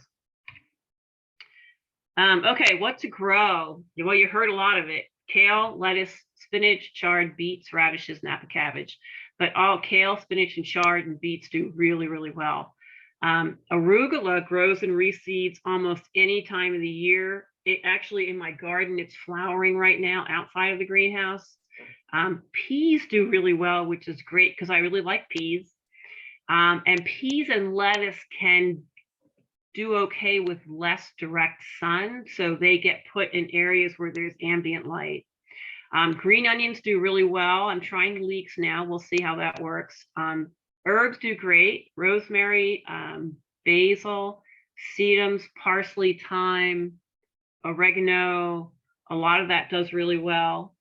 Okay, what to grow? Well, you heard a lot of it. Kale, lettuce, spinach, chard, beets, radishes, Napa cabbage. But all kale, spinach, and chard and beets do really, really well. Arugula grows and reseeds almost any time of the year. It actually, in my garden, it's flowering right now outside of the greenhouse. Peas do really well, which is great because I really like peas. And peas and lettuce can do okay with less direct sun, so they get put in areas where there's ambient light. Green onions do really well. I'm trying leeks now. We'll see how that works. Herbs do great. Rosemary, basil, sedums, parsley, thyme, oregano. A lot of that does really well.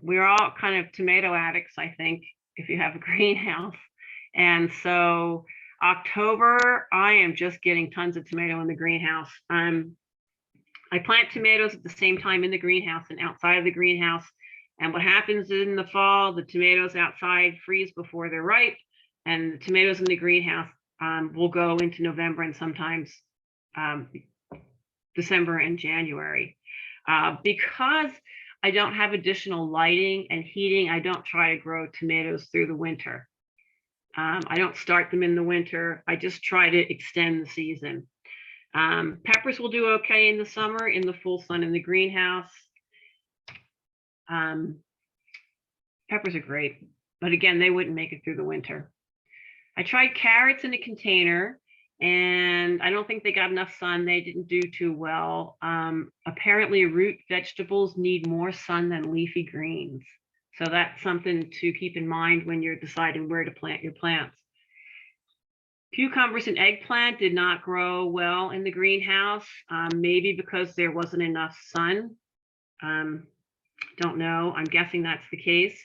We're all kind of tomato addicts, I think, if you have a greenhouse. And so October, I am just getting tons of tomato in the greenhouse. I plant tomatoes at the same time in the greenhouse and outside of the greenhouse. And what happens in the fall, the tomatoes outside freeze before they're ripe, and the tomatoes in the greenhouse will go into November and sometimes December and January. Because I don't have additional lighting and heating, I don't try to grow tomatoes through the winter. I don't start them in the winter. I just try to extend the season. Peppers will do okay in the summer in the full sun in the greenhouse. Peppers are great, but again, they wouldn't make it through the winter. I tried carrots in a container and I don't think they got enough sun. They didn't do too well. Apparently root vegetables need more sun than leafy greens. So that's something to keep in mind when you're deciding where to plant your plants. Cucumbers and eggplant did not grow well in the greenhouse, maybe because there wasn't enough sun. Don't know. I'm guessing that's the case.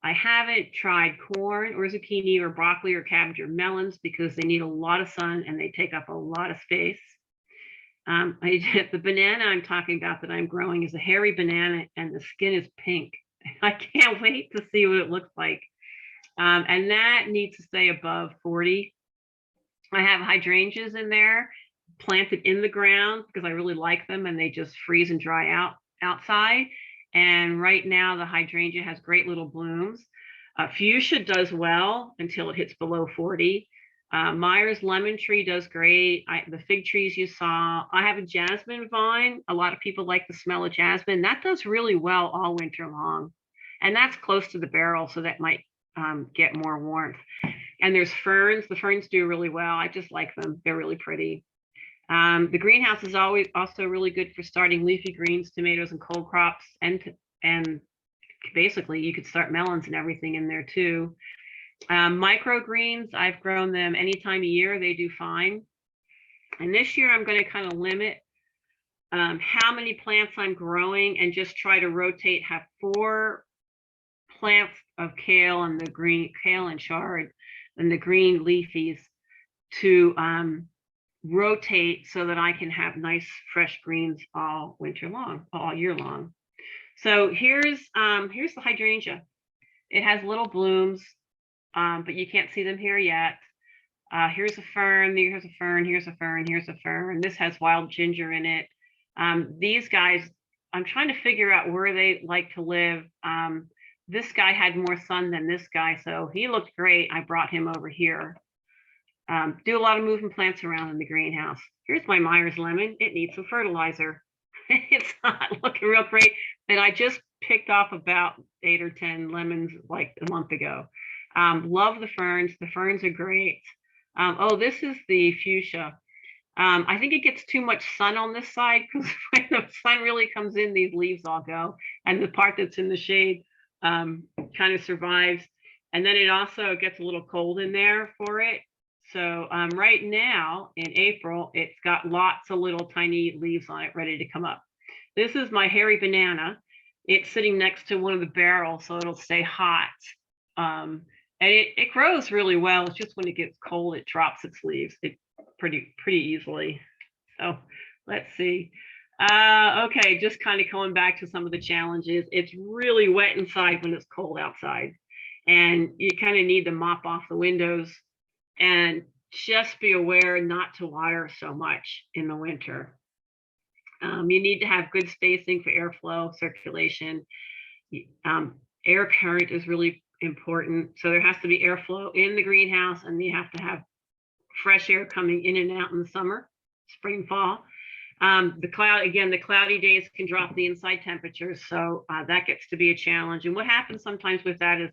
I haven't tried corn or zucchini or broccoli or cabbage or melons because they need a lot of sun and they take up a lot of space. The banana I'm talking about that I'm growing is a hairy banana and the skin is pink. I can't wait to see what it looks like. And that needs to stay above 40. I have hydrangeas in there planted in the ground because I really like them and they just freeze and dry out outside. And right now the hydrangea has great little blooms. Fuchsia does well until it hits below 40. Myers lemon tree does great. The fig trees you saw. I have a jasmine vine. A lot of people like the smell of jasmine. That does really well all winter long. And that's close to the barrel, so that might get more warmth. And there's ferns. The ferns do really well. I just like them. They're really pretty. The greenhouse is always also really good for starting leafy greens, tomatoes, and cold crops. And basically, you could start melons and everything in there too. Microgreens, I've grown them any time of year. They do fine. And this year, I'm going to kind of limit how many plants I'm growing and just try to rotate, have 4 plants of kale and the green kale and chard and the green leafies to rotate so that I can have nice fresh greens all winter long, all year long. So here's the hydrangea. It has little blooms, but you can't see them here yet. Here's a fern, here's a fern, here's a fern, here's a fern. This has wild ginger in it. These guys, I'm trying to figure out where they like to live. This guy had more sun than this guy, so he looked great. I brought him over here. Do a lot of moving plants around in the greenhouse. Here's my Myers lemon. It needs some fertilizer. It's not looking real great, but I just picked off about 8 or 10 lemons like a month ago. Love the ferns. The ferns are great. Oh, this is the fuchsia. I think it gets too much sun on this side because when the sun really comes in, these leaves all go, and the part that's in the shade kind of survives. And then it also gets a little cold in there for it. So right now in April, it's got lots of little tiny leaves on it ready to come up. This is my hairy banana. It's sitting next to one of the barrels, so it'll stay hot. And it grows really well. It's just when it gets cold, it drops its leaves pretty easily. So let's see. Okay, just kind of going back to some of the challenges. It's really wet inside when it's cold outside, and you kind of need to mop off the windows, and just be aware not to water so much in the winter. You need to have good spacing for airflow, circulation. Air current is really important. So there has to be airflow in the greenhouse, and you have to have fresh air coming in and out in the summer, spring, fall. The cloudy days can drop the inside temperatures. So that gets to be a challenge. And what happens sometimes with that is,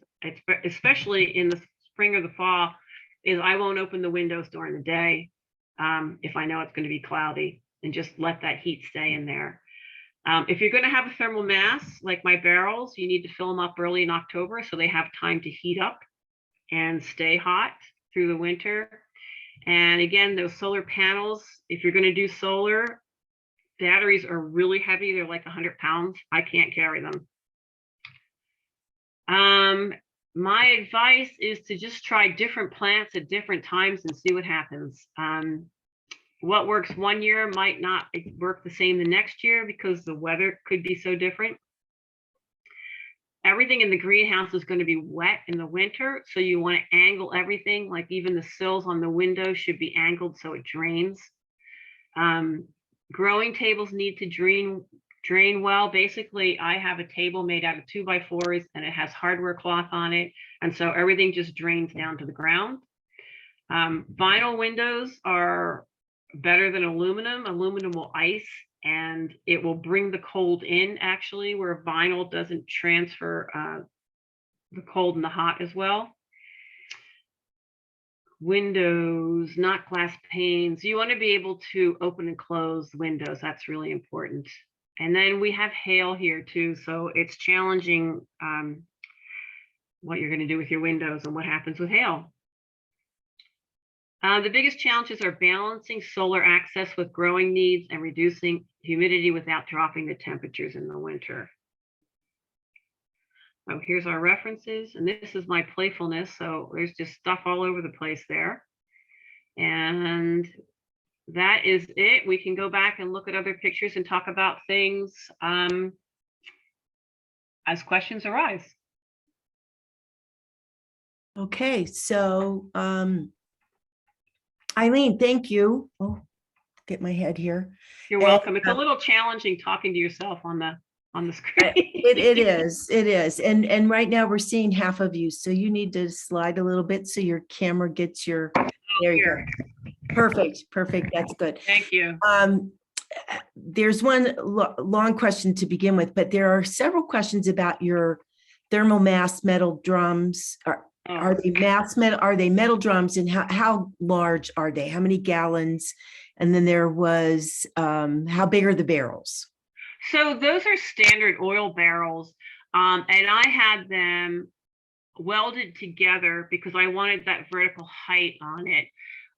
especially in the spring or the fall, is I won't open the windows during the day if I know it's going to be cloudy, and just let that heat stay in there. If you're going to have a thermal mass, like my barrels, you need to fill them up early in October so they have time to heat up and stay hot through the winter. And again, those solar panels, if you're going to do solar, batteries are really heavy. They're like 100 pounds. I can't carry them. My advice is to just try different plants at different times and see what happens. What works one year might not work the same the next year because the weather could be so different. Everything in the greenhouse is going to be wet in the winter, so you want to angle everything, like even the sills on the windows should be angled so it drains. Growing tables need to drain well. Basically, I have a table made out of 2x4s and it has hardware cloth on it, and so everything just drains down to the ground. Vinyl windows are better than aluminum. Aluminum will ice and it will bring the cold in, actually, where vinyl doesn't transfer the cold and the hot as well. Windows, not glass panes. You want to be able to open and close windows. That's really important. And then we have hail here too, so it's challenging what you're going to do with your windows and what happens with hail. The biggest challenges are balancing solar access with growing needs and reducing humidity without dropping the temperatures in the winter. Oh, here's our references, and this is my playfulness. So there's just stuff all over the place there. And that is it. We can go back and look at other pictures and talk about things as questions arise. Okay, so Eileen, thank you. Oh, get my head here. You're welcome. It's a little challenging talking to yourself on the screen. It is. And right now we're seeing half of you. So you need to slide a little bit so your camera gets your, there you go. Perfect. That's good. Thank you. There's one long question to begin with, but there are several questions about your thermal mass metal drums. Are they mass metal? Are they metal drums, and how large are they? How many gallons? And then there was how big are the barrels? So those are standard oil barrels, and I had them welded together because I wanted that vertical height on it.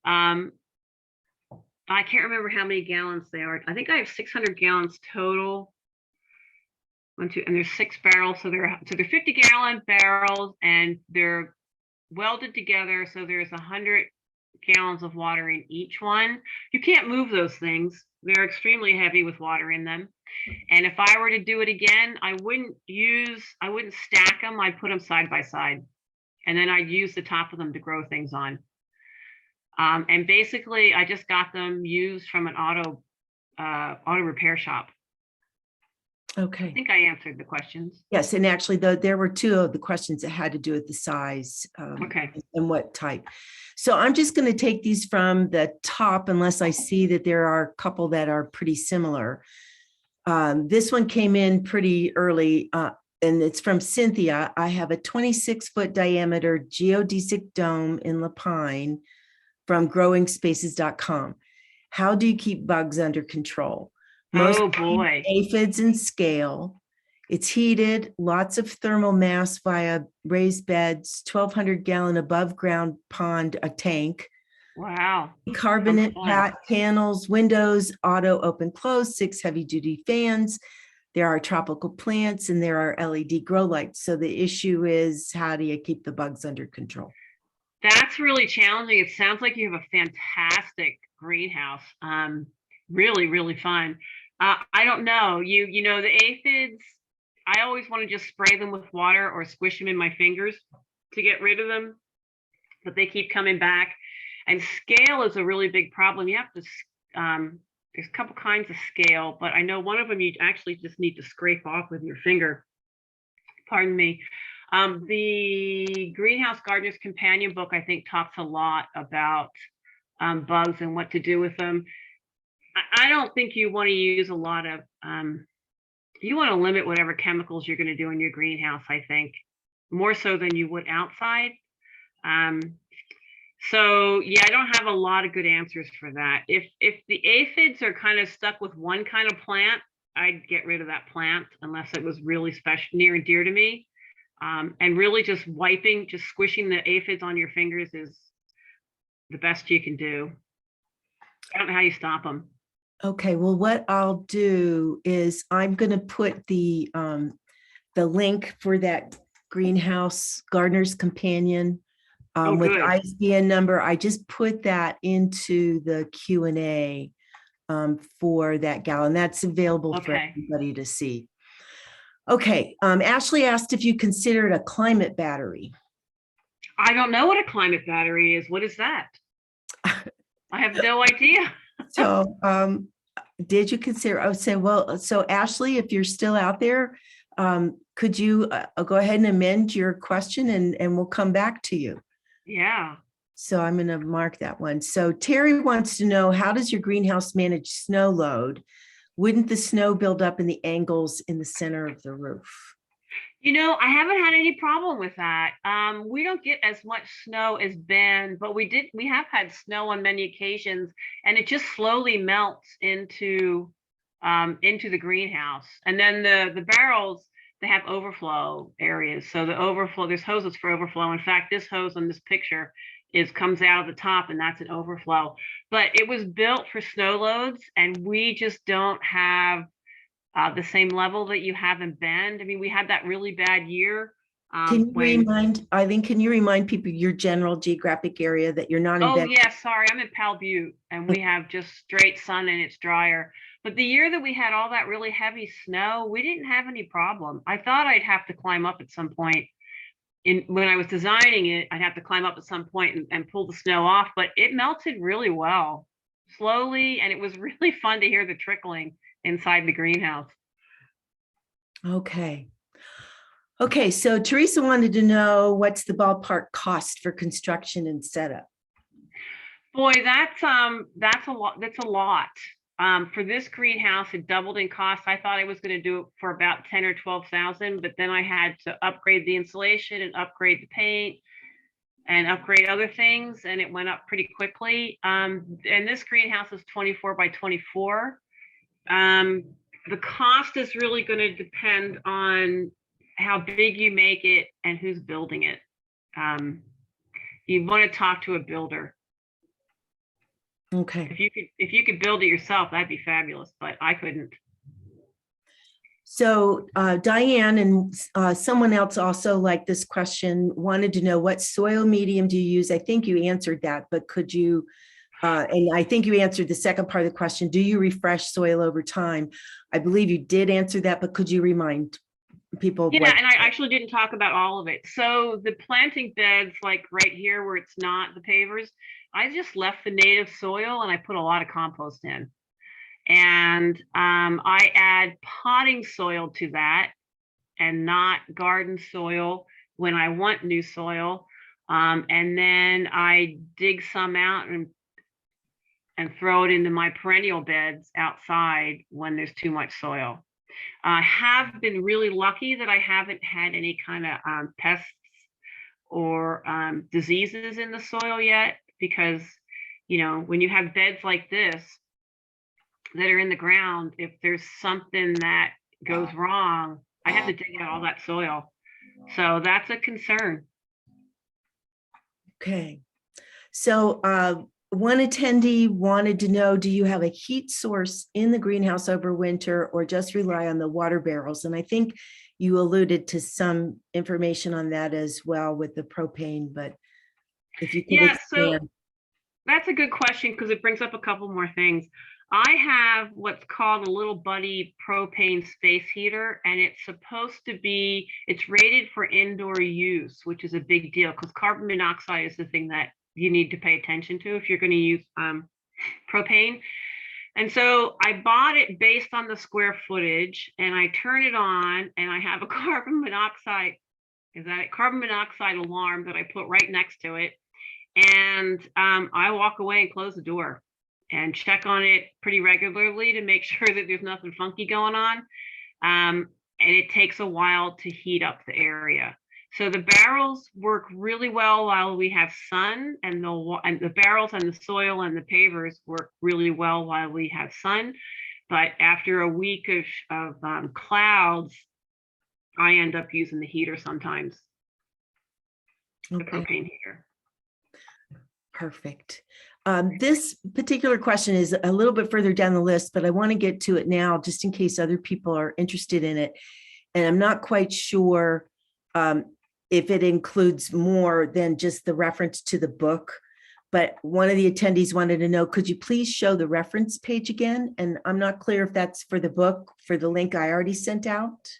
I can't remember how many gallons they are. I think I have 600 gallons total. And there's 6 barrels, so they're 50-gallon barrels, and they're welded together, so there's 100 gallons of water in each one. You can't move those things. They're extremely heavy with water in them. And if I were to do it again, I wouldn't stack them. I'd put them side by side, and then I'd use the top of them to grow things on. And basically, I just got them used from an auto repair shop. Okay. I think I answered the questions. Yes, and actually, there were 2 of the questions that had to do with the size Okay. and what type. So I'm just going to take these from the top, unless I see that there are a couple that are pretty similar. This one came in pretty early, and it's from Cynthia. I have a 26-foot diameter geodesic dome in Lapine from GrowingSpaces.com. How do you keep bugs under control? Most Oh, boy. aphids and scale. It's heated, lots of thermal mass via raised beds, 1,200 gallon above ground pond, a tank, Wow. carbonate fun. panels, windows, auto open close, 6 heavy duty fans. There are tropical plants and there are LED grow lights. So the issue is, how do you keep the bugs under control? That's really challenging. It sounds like you have a fantastic greenhouse. Really, really fun. I don't know. You know, the aphids, I always want to just spray them with water or squish them in my fingers to get rid of them, but they keep coming back. And scale is a really big problem. You have to, there's a couple kinds of scale, but I know one of them you actually just need to scrape off with your finger. Pardon me. The Greenhouse Gardener's Companion book, I think, talks a lot about bugs and what to do with them. I don't think you want to use a lot of, you want to limit whatever chemicals you're going to do in your greenhouse, I think, more so than you would outside. So yeah, I don't have a lot of good answers for that. If the aphids are kind of stuck with one kind of plant, I'd get rid of that plant unless it was really special, near and dear to me. And really just squishing the aphids on your fingers is the best you can do. I don't know how you stop them. Okay, well, what I'll do is I'm going to put the link for that Greenhouse Gardener's Companion with good. ISBN number. I just put that into the Q&A for that gal, and that's available for Okay. everybody to see. Okay, Ashley asked if you considered a climate battery. I don't know what a climate battery is. What is that? I have no idea. So did you consider, I would say, well, so Ashley, if you're still out there, could you go ahead and amend your question and we'll come back to you. Yeah. So I'm going to mark that one. So Terry wants to know, how does your greenhouse manage snow load? Wouldn't the snow build up in the angles in the center of the roof? You know, I haven't had any problem with that. We don't get as much snow as Bend, but we have had snow on many occasions, and it just slowly melts into the greenhouse. And then the barrels, they have overflow areas. So the overflow, there's hoses for overflow. In fact, this hose on this picture comes out of the top, and that's an overflow. But it was built for snow loads, and we just don't have the same level that you have in Bend. I mean, we had that really bad year. Can you remind, Eileen, can you remind people your general geographic area that you're not in Oh, Bend? yeah, sorry, I'm in Powell Butte, and we have just straight sun and it's drier. But the year that we had all that really heavy snow, we didn't have any problem. I thought I'd have to climb up at some point. When I was designing it, I'd have to climb up at some point and pull the snow off, but it melted really well, slowly, and it was really fun to hear the trickling inside the greenhouse. Okay. Okay, so Teresa wanted to know, what's the ballpark cost for construction and setup? Boy, that's a lot. That's a lot. For this greenhouse, it doubled in cost. I thought I was going to do it for about 10 or 12,000, but then I had to upgrade the insulation and upgrade the paint and upgrade other things, and it went up pretty quickly. And this greenhouse is 24 by 24. The cost is really going to depend on how big you make it and who's building it. You want to talk to a builder. Okay. If you could build it yourself, that'd be fabulous, but I couldn't. So Diane and someone else also like this question, wanted to know, what soil medium do you use? I think you answered that, but could you, and I think you answered the second part of the question, do you refresh soil over time? I believe you did answer that, but could you remind people? Yeah, and I actually didn't talk about all of it. So the planting beds, like right here where it's not the pavers, I just left the native soil and I put a lot of compost in. And I add potting soil to that and not garden soil when I want new soil. And then I dig some out and throw it into my perennial beds outside when there's too much soil. I have been really lucky that I haven't had any kind of pests or diseases in the soil yet, because you know, when you have beds like this that are in the ground, if there's something that goes wrong, I have to dig out all that soil. So that's a concern. Okay. So one attendee wanted to know, do you have a heat source in the greenhouse over winter or just rely on the water barrels? And I think you alluded to some information on that as well with the propane, but if you could Yeah, so expand. that's a good question because it brings up a couple more things. I have what's called a Little Buddy propane space heater, and it's supposed to be, it's rated for indoor use, which is a big deal because carbon monoxide is the thing that you need to pay attention to if you're going to use propane. And so I bought it based on the square footage, and I turn it on, and I have a carbon monoxide, carbon monoxide alarm that I put right next to it. And I walk away and close the door and check on it pretty regularly to make sure that there's nothing funky going on. And it takes a while to heat up the area. So the barrels work really well while we have sun, and the barrels and the soil and the pavers work really well while we have sun. But after a week of clouds, I end up using the heater sometimes, the Okay. propane heater. Perfect. This particular question is a little bit further down the list, but I want to get to it now just in case other people are interested in it. And I'm not quite sure if it includes more than just the reference to the book. But one of the attendees wanted to know, could you please show the reference page again? And I'm not clear if that's for the book, for the link I already sent out.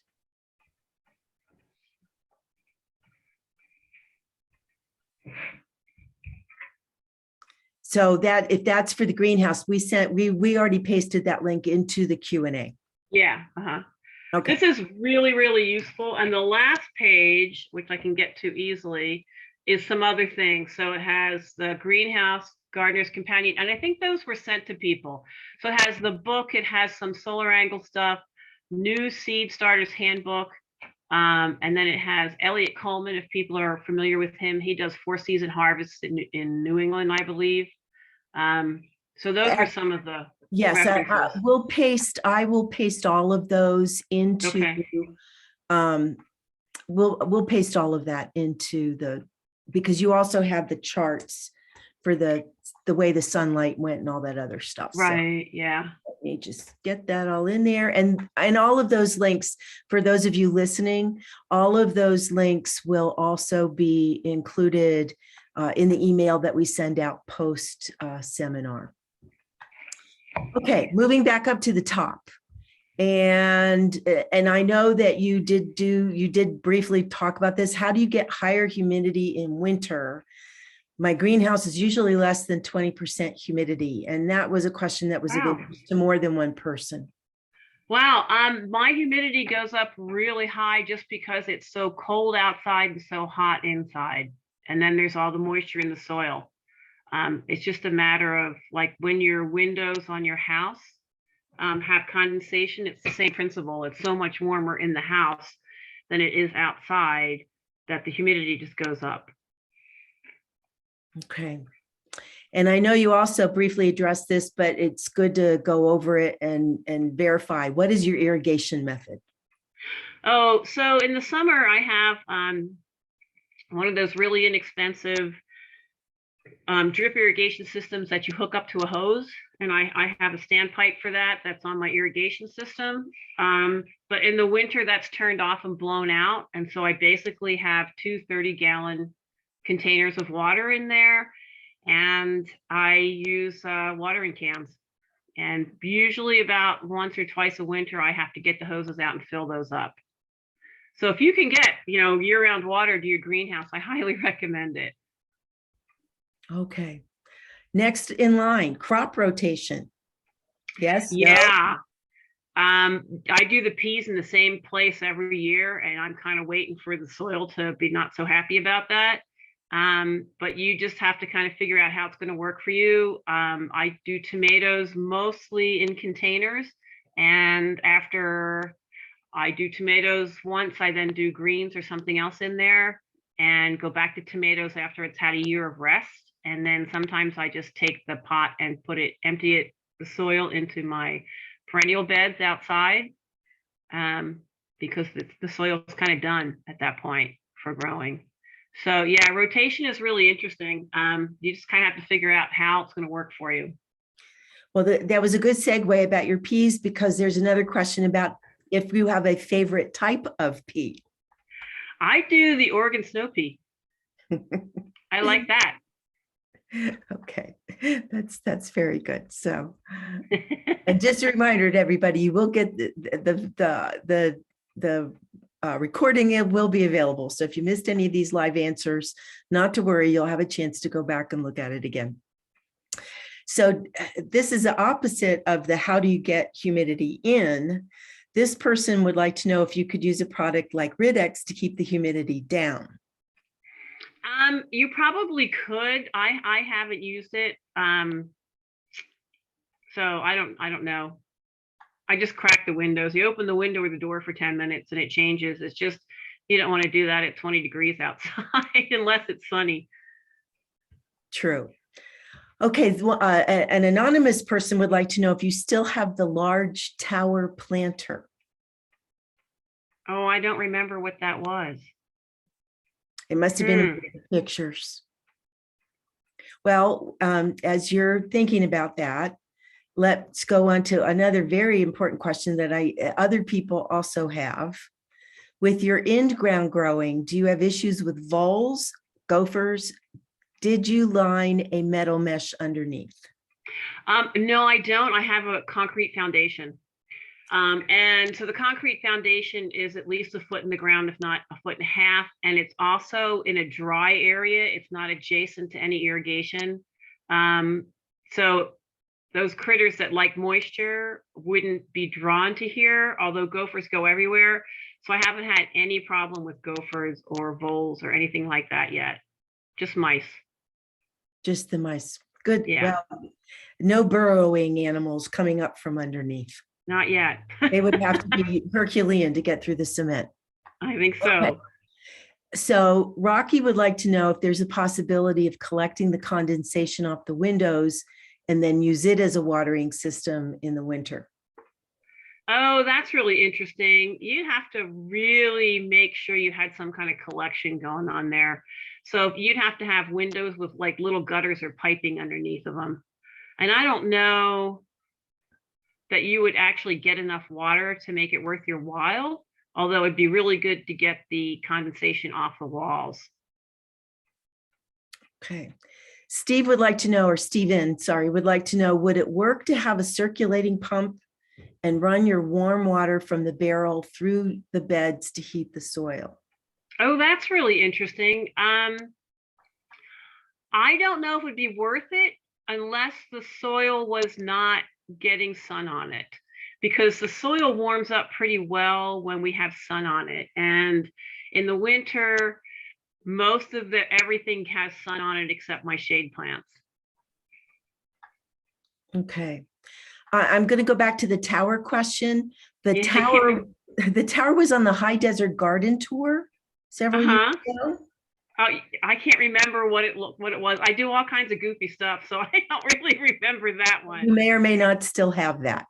So that if that's for the greenhouse, we already pasted that link into the Q&A. Yeah. Okay. This is really, really useful. And the last page, which I can get to easily, is some other things. So it has the Greenhouse Gardener's Companion, and I think those were sent to people. So it has the book, it has some solar angle stuff, new Seed Starters Handbook, and then it has Elliot Coleman, if people are familiar with him. He does 4-season harvests in New England, I believe. So those were some of the Yes, references. I will paste all of those into, Okay. we'll paste all of that into because you also have the charts for the way the sunlight went and all that other stuff. Right, so yeah. Let me just get that all in there. And all of those links, for those of you listening, all of those links will also be included in the email that we send out post seminar. Okay, moving back up to the top. And I know that you did briefly talk about this. How do you get higher humidity in winter? My greenhouse is usually less than 20% humidity. And that was a question that was of interest to more than one person. Wow, my humidity goes up really high just because it's so cold outside and so hot inside. And then there's all the moisture in the soil. It's just a matter of like when your windows on your house have condensation, it's the same principle. It's so much warmer in the house than it is outside that the humidity just goes up. Okay. And I know you also briefly addressed this, but it's good to go over it and verify. What is your irrigation method? Oh, so in the summer, I have one of those really inexpensive drip irrigation systems that you hook up to a hose. And I have a standpipe for that. That's on my irrigation system. But in the winter, that's turned off and blown out. And so I basically have 2 30-gallon containers of water in there. And I use watering cans. And usually about once or twice a winter, I have to get the hoses out and fill those up. So if you can get, year-round water to your greenhouse, I highly recommend it. Okay. Next in line, crop rotation. Yes. Yeah. No? I do the peas in the same place every year, and I'm kind of waiting for the soil to be not so happy about that. But you just have to kind of figure out how it's going to work for you. I do tomatoes mostly in containers, and after I do tomatoes once, I then do greens or something else in there and go back to tomatoes after it's had a year of rest. And then sometimes I just take the pot and empty the soil into my perennial beds outside. Because the soil is kind of done at that point for growing. So yeah, rotation is really interesting. You just kind of have to figure out how it's going to work for you. Well, that was a good segue about your peas, because there's another question about if you have a favorite type of pea. I do the Oregon snow pea. I like that. Okay, that's very good. So, and just a reminder to everybody, you will get the recording. It will be available. So if you missed any of these live answers, not to worry, you'll have a chance to go back and look at it again. So this is the opposite of the how do you get humidity in. This person would like to know if you could use a product like Rid-X to keep the humidity down. You probably could. I haven't used it. So I don't know. I just crack the windows. You open the window or the door for 10 minutes and it changes. It's just, you don't want to do that at 20 degrees outside unless it's sunny. True. Okay, an anonymous person would like to know if you still have the large tower planter. Oh, I don't remember what that was. It must have been in the pictures. Well, as you're thinking about that, let's go on to another very important question that other people also have. With your in-ground growing, do you have issues with voles, gophers? Did you line a metal mesh underneath? No, I don't. I have a concrete foundation. And so the concrete foundation is at least a foot in the ground, if not a foot and a half. And it's also in a dry area. It's not adjacent to any irrigation. So those critters that like moisture wouldn't be drawn to here, although gophers go everywhere. So I haven't had any problem with gophers or voles or anything like that yet. Just mice. Just the mice. Good. Yeah. Well, no burrowing animals coming up from underneath. Not yet. They would have to be Herculean to get through the cement. I think so. Okay. So Rocky would like to know if there's a possibility of collecting the condensation off the windows and then use it as a watering system in the winter. Oh, that's really interesting. You'd have to really make sure you had some kind of collection going on there. So you'd have to have windows with like little gutters or piping underneath of them. And I don't know that you would actually get enough water to make it worth your while, although it'd be really good to get the condensation off the walls. Okay. Steve would like to know, or Steven, sorry, would like to know, would it work to have a circulating pump and run your warm water from the barrel through the beds to heat the soil? Oh, that's really interesting. I don't know if it would be worth it unless the soil was not getting sun on it, because the soil warms up pretty well when we have sun on it. And in the winter, most of everything has sun on it except my shade plants. Okay. I'm going to go back to the tower question. The Yeah. tower was on the High Desert Garden Tour several years ago. I can't remember what it was. I do all kinds of goofy stuff, so I don't really remember that one. You may or may not still have that.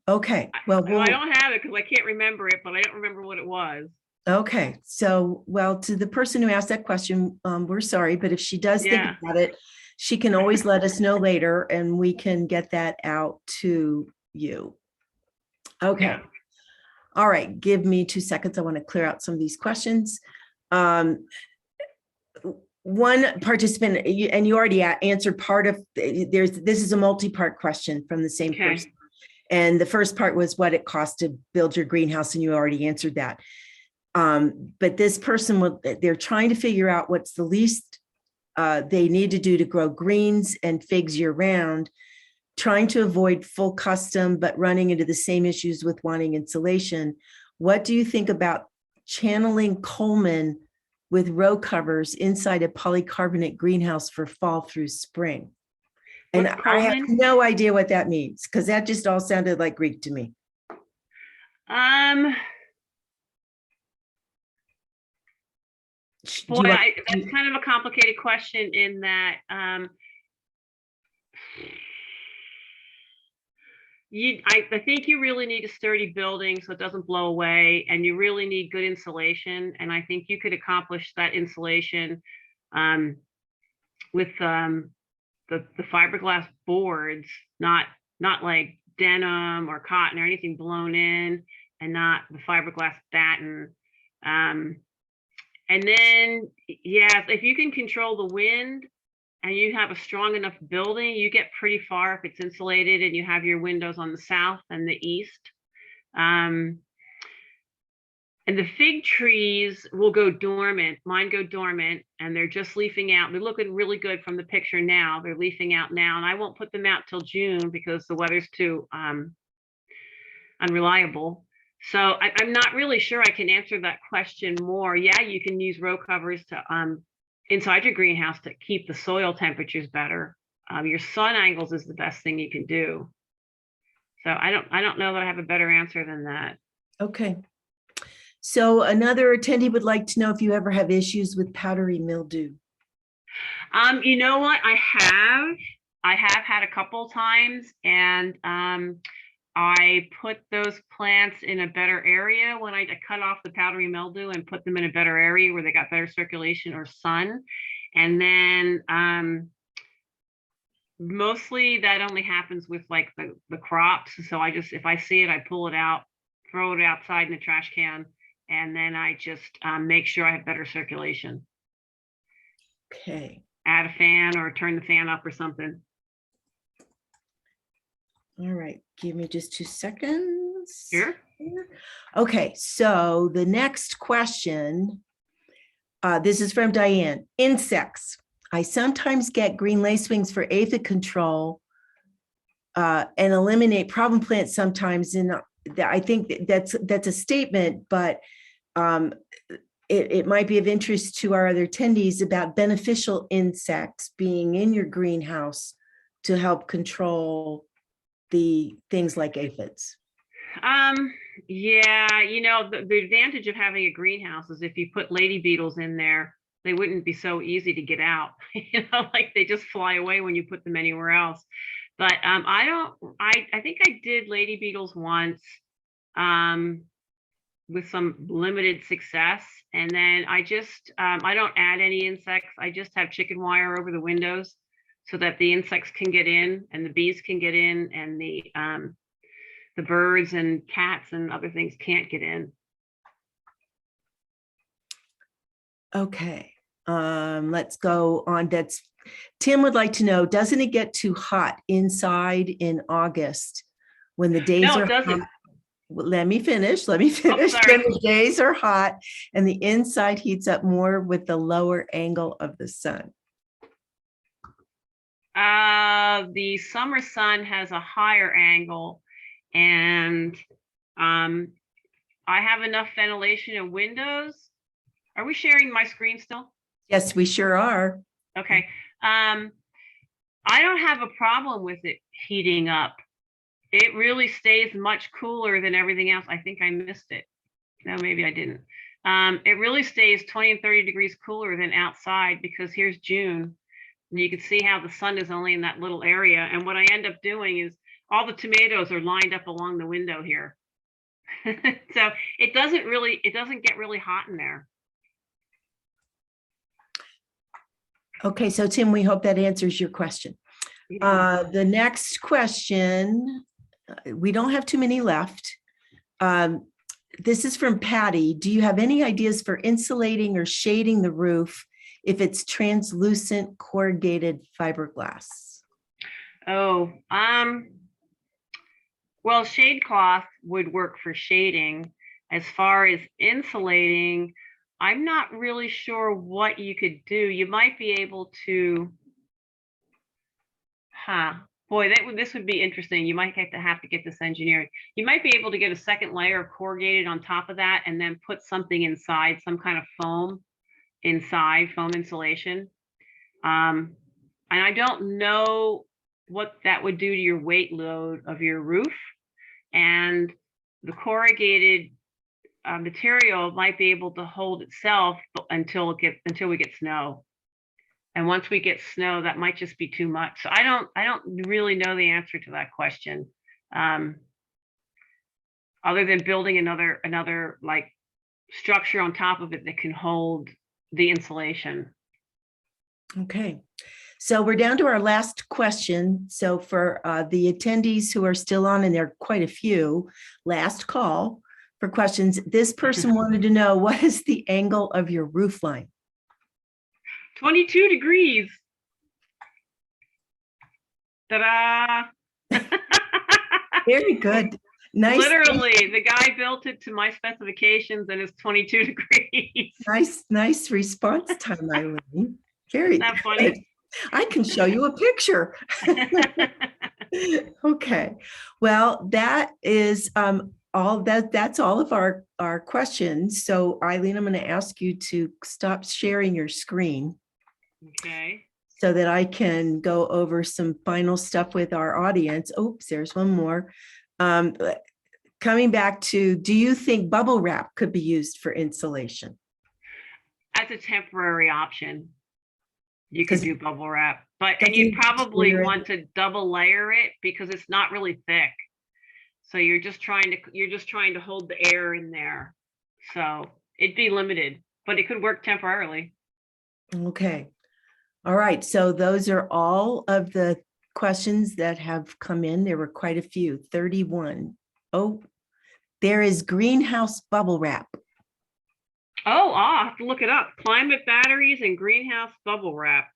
Okay. Well, I don't have it because I can't remember it, but I don't remember what it was. okay. So, well, to the person who asked that question, we're sorry, but if she does think Yeah. about it, she can always let us know later and we can get that out to you. Okay. Yeah. All right. Give me 2 seconds. I want to clear out some of these questions. One participant, and you already answered part of, this is a multi-part question from the same Okay. person. And the first part was what it costs to build your greenhouse, and you already answered that. But this person, they're trying to figure out what's the least they need to do to grow greens and figs year round, trying to avoid full custom, but running into the same issues with wanting insulation. What do you think about channeling Coleman with row covers inside a polycarbonate greenhouse for fall through spring? And What's I have Coleman? no idea what that means, because that just all sounded like Greek to me. Do Boy, you want- that's kind of a complicated question in that I think you really need a sturdy building so it doesn't blow away, and you really need good insulation. And I think you could accomplish that insulation with the fiberglass boards, not like denim or cotton or anything blown in, and not the fiberglass batten. And then, yeah, if you can control the wind and you have a strong enough building, you get pretty far if it's insulated and you have your windows on the south and the east. And the fig trees will go dormant. Mine go dormant and they're just leafing out. They're looking really good from the picture now. They're leafing out now, and I won't put them out till June because the weather's too unreliable. So I'm not really sure I can answer that question more. Yeah, you can use row covers to inside your greenhouse to keep the soil temperatures better. Your sun angles is the best thing you can do. So I don't know that I have a better answer than that. Okay. So another attendee would like to know if you ever have issues with powdery mildew. You know what? I have had a couple times, and I put those plants in a better area when I cut off the powdery mildew and put them in a better area where they got better circulation or sun. And then mostly that only happens with like the crops. So if I see it, I pull it out, throw it outside in the trash can, and then I just make sure I have better circulation. Okay. Add a fan or turn the fan up or something. All right. Give me just 2 seconds. Sure. Okay. So the next question, this is from Diane. Insects. I sometimes get green lacewings for aphid control and eliminate problem plants sometimes. And I think that's a statement, but it might be of interest to our other attendees about beneficial insects being in your greenhouse to help control the things like aphids. Yeah, the advantage of having a greenhouse is if you put lady beetles in there, they wouldn't be so easy to get out. Like they just fly away when you put them anywhere else. But I think I did lady beetles once with some limited success. And then I don't add any insects. I just have chicken wire over the windows so that the insects can get in and the bees can get in, and the birds and cats and other things can't get in. Okay, let's go on. Tim would like to know, doesn't it get too hot inside in August when the days No, are it doesn't. hot? Well, let me finish. When sorry. the days are hot and the inside heats up more with the lower angle of the sun. The summer sun has a higher angle, and I have enough ventilation in windows. Are we sharing my screen still? Yes, we sure are. Okay. I don't have a problem with it heating up. It really stays much cooler than everything else. I think I missed it. No, maybe I didn't. It really stays 20 and 30 degrees cooler than outside, because here's June. And you can see how the sun is only in that little area. And what I end up doing is all the tomatoes are lined up along the window here. So it doesn't get really hot in there. Okay, so Tim, we hope that answers your question. The next question, we don't have too many left. This is from Patty. Do you have any ideas for insulating or shading the roof if it's translucent corrugated fiberglass? Oh, well, shade cloth would work for shading. As far as insulating, I'm not really sure what you could do. You might be able to, boy, this would be interesting. You might have to get this engineered. You might be able to get a second layer of corrugated on top of that and then put something inside, some kind of foam inside, foam insulation. And I don't know what that would do to your weight load of your roof. And the corrugated material might be able to hold itself until we get snow. And once we get snow, that might just be too much. So I don't really know the answer to that question. Other than building another like structure on top of it that can hold the insulation. Okay. So we're down to our last question. So for the attendees who are still on, and there are quite a few, last call for questions. This person wanted to know, what is the angle of your roof line? 22 degrees. Ta-da! Very good. Nice. Literally, the guy built it to my specifications and it's 22 degrees. Nice response time, Eileen. Very Isn't that good. funny? I can show you a picture. Okay. Well, that is that's all of our questions. So Eileen, I'm going to ask you to stop sharing your screen Okay. so that I can go over some final stuff with our audience. Oops, there's one more. Coming back to, do you think bubble wrap could be used for insulation? As a temporary option, you could do bubble wrap, and you you probably layer it? want to double layer it because it's not really thick. So you're just trying to hold the air in there. So it'd be limited, but it could work temporarily. Okay. All right. So those are all of the questions that have come in. There were quite a few, 31. Oh, there is greenhouse bubble wrap. Oh, I'll have to look it up. Climate batteries and greenhouse bubble wrap.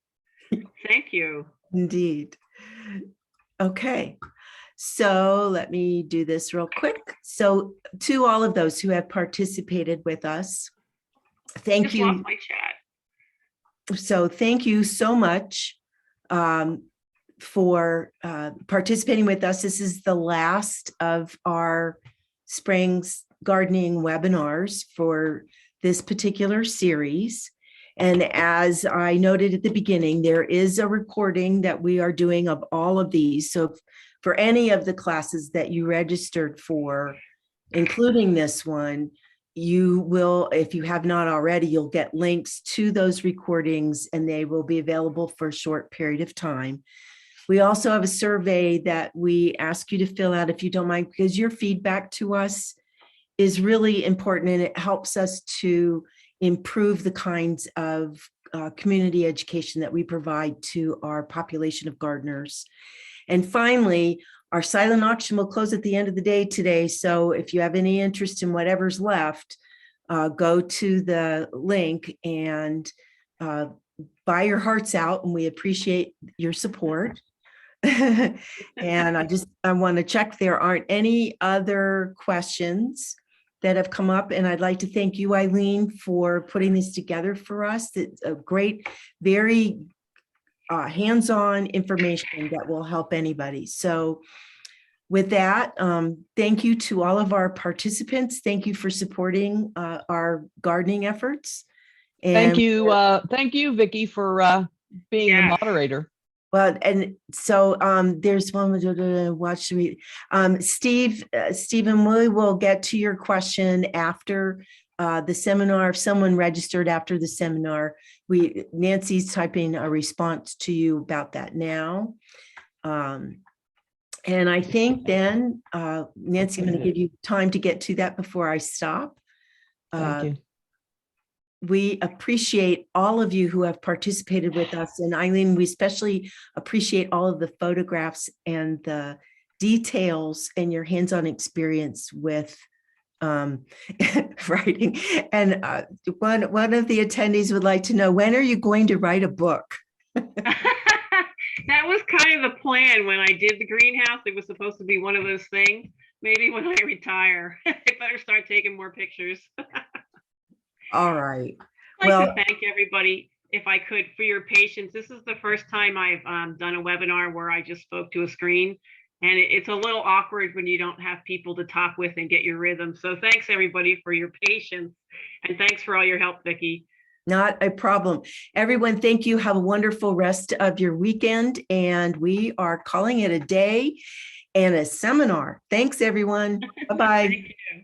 Thank you. Indeed. Okay. So let me do this real quick. So to all of those who have participated with us, thank Just you. lost my chat. So thank you so much for participating with us. This is the last of our Springs gardening webinars for this particular series. And as I noted at the beginning, there is a recording that we are doing of all of these. So for any of the classes that you registered for, including this one, you will, if you have not already, you'll get links to those recordings and they will be available for a short period of time. We also have a survey that we ask you to fill out if you don't mind, because your feedback to us is really important and it helps us to improve the kinds of community education that we provide to our population of gardeners. And finally, our silent auction will close at the end of the day today. So if you have any interest in whatever's left, go to the link and buy your hearts out, and we appreciate your support. And I want to check there aren't any other questions that have come up. And I'd like to thank you, Eileen, for putting this together for us. It's a great, very hands-on information that will help anybody. So with that, thank you to all of our participants. Thank you for supporting our gardening efforts. And Thank you, Vicki, for being the moderator. Well, and so there's one to watch. Stephen, we will get to your question after the seminar. If someone registered after the seminar, Nancy's typing a response to you about that now. And I think then, Nancy, I'm going to give you time to get to that before I stop. Thank you. We appreciate all of you who have participated with us. And Eileen, we especially appreciate all of the photographs and the details and your hands-on experience with writing. And one of the attendees would like to know, when are you going to write a book? That was kind of the plan when I did the greenhouse. It was supposed to be one of those things. Maybe when I retire, I better start taking more pictures. All right. I'd like to thank everybody, if I could, for your patience. This is the first time I've done a webinar where I just spoke to a screen, and it's a little awkward when you don't have people to talk with and get your rhythm. So thanks everybody for your patience, and thanks for all your help, Vicki. Not a problem. Everyone, thank you. Have a wonderful rest of your weekend, and we are calling it a day and a seminar. Thanks, everyone. Bye-bye. Thank you.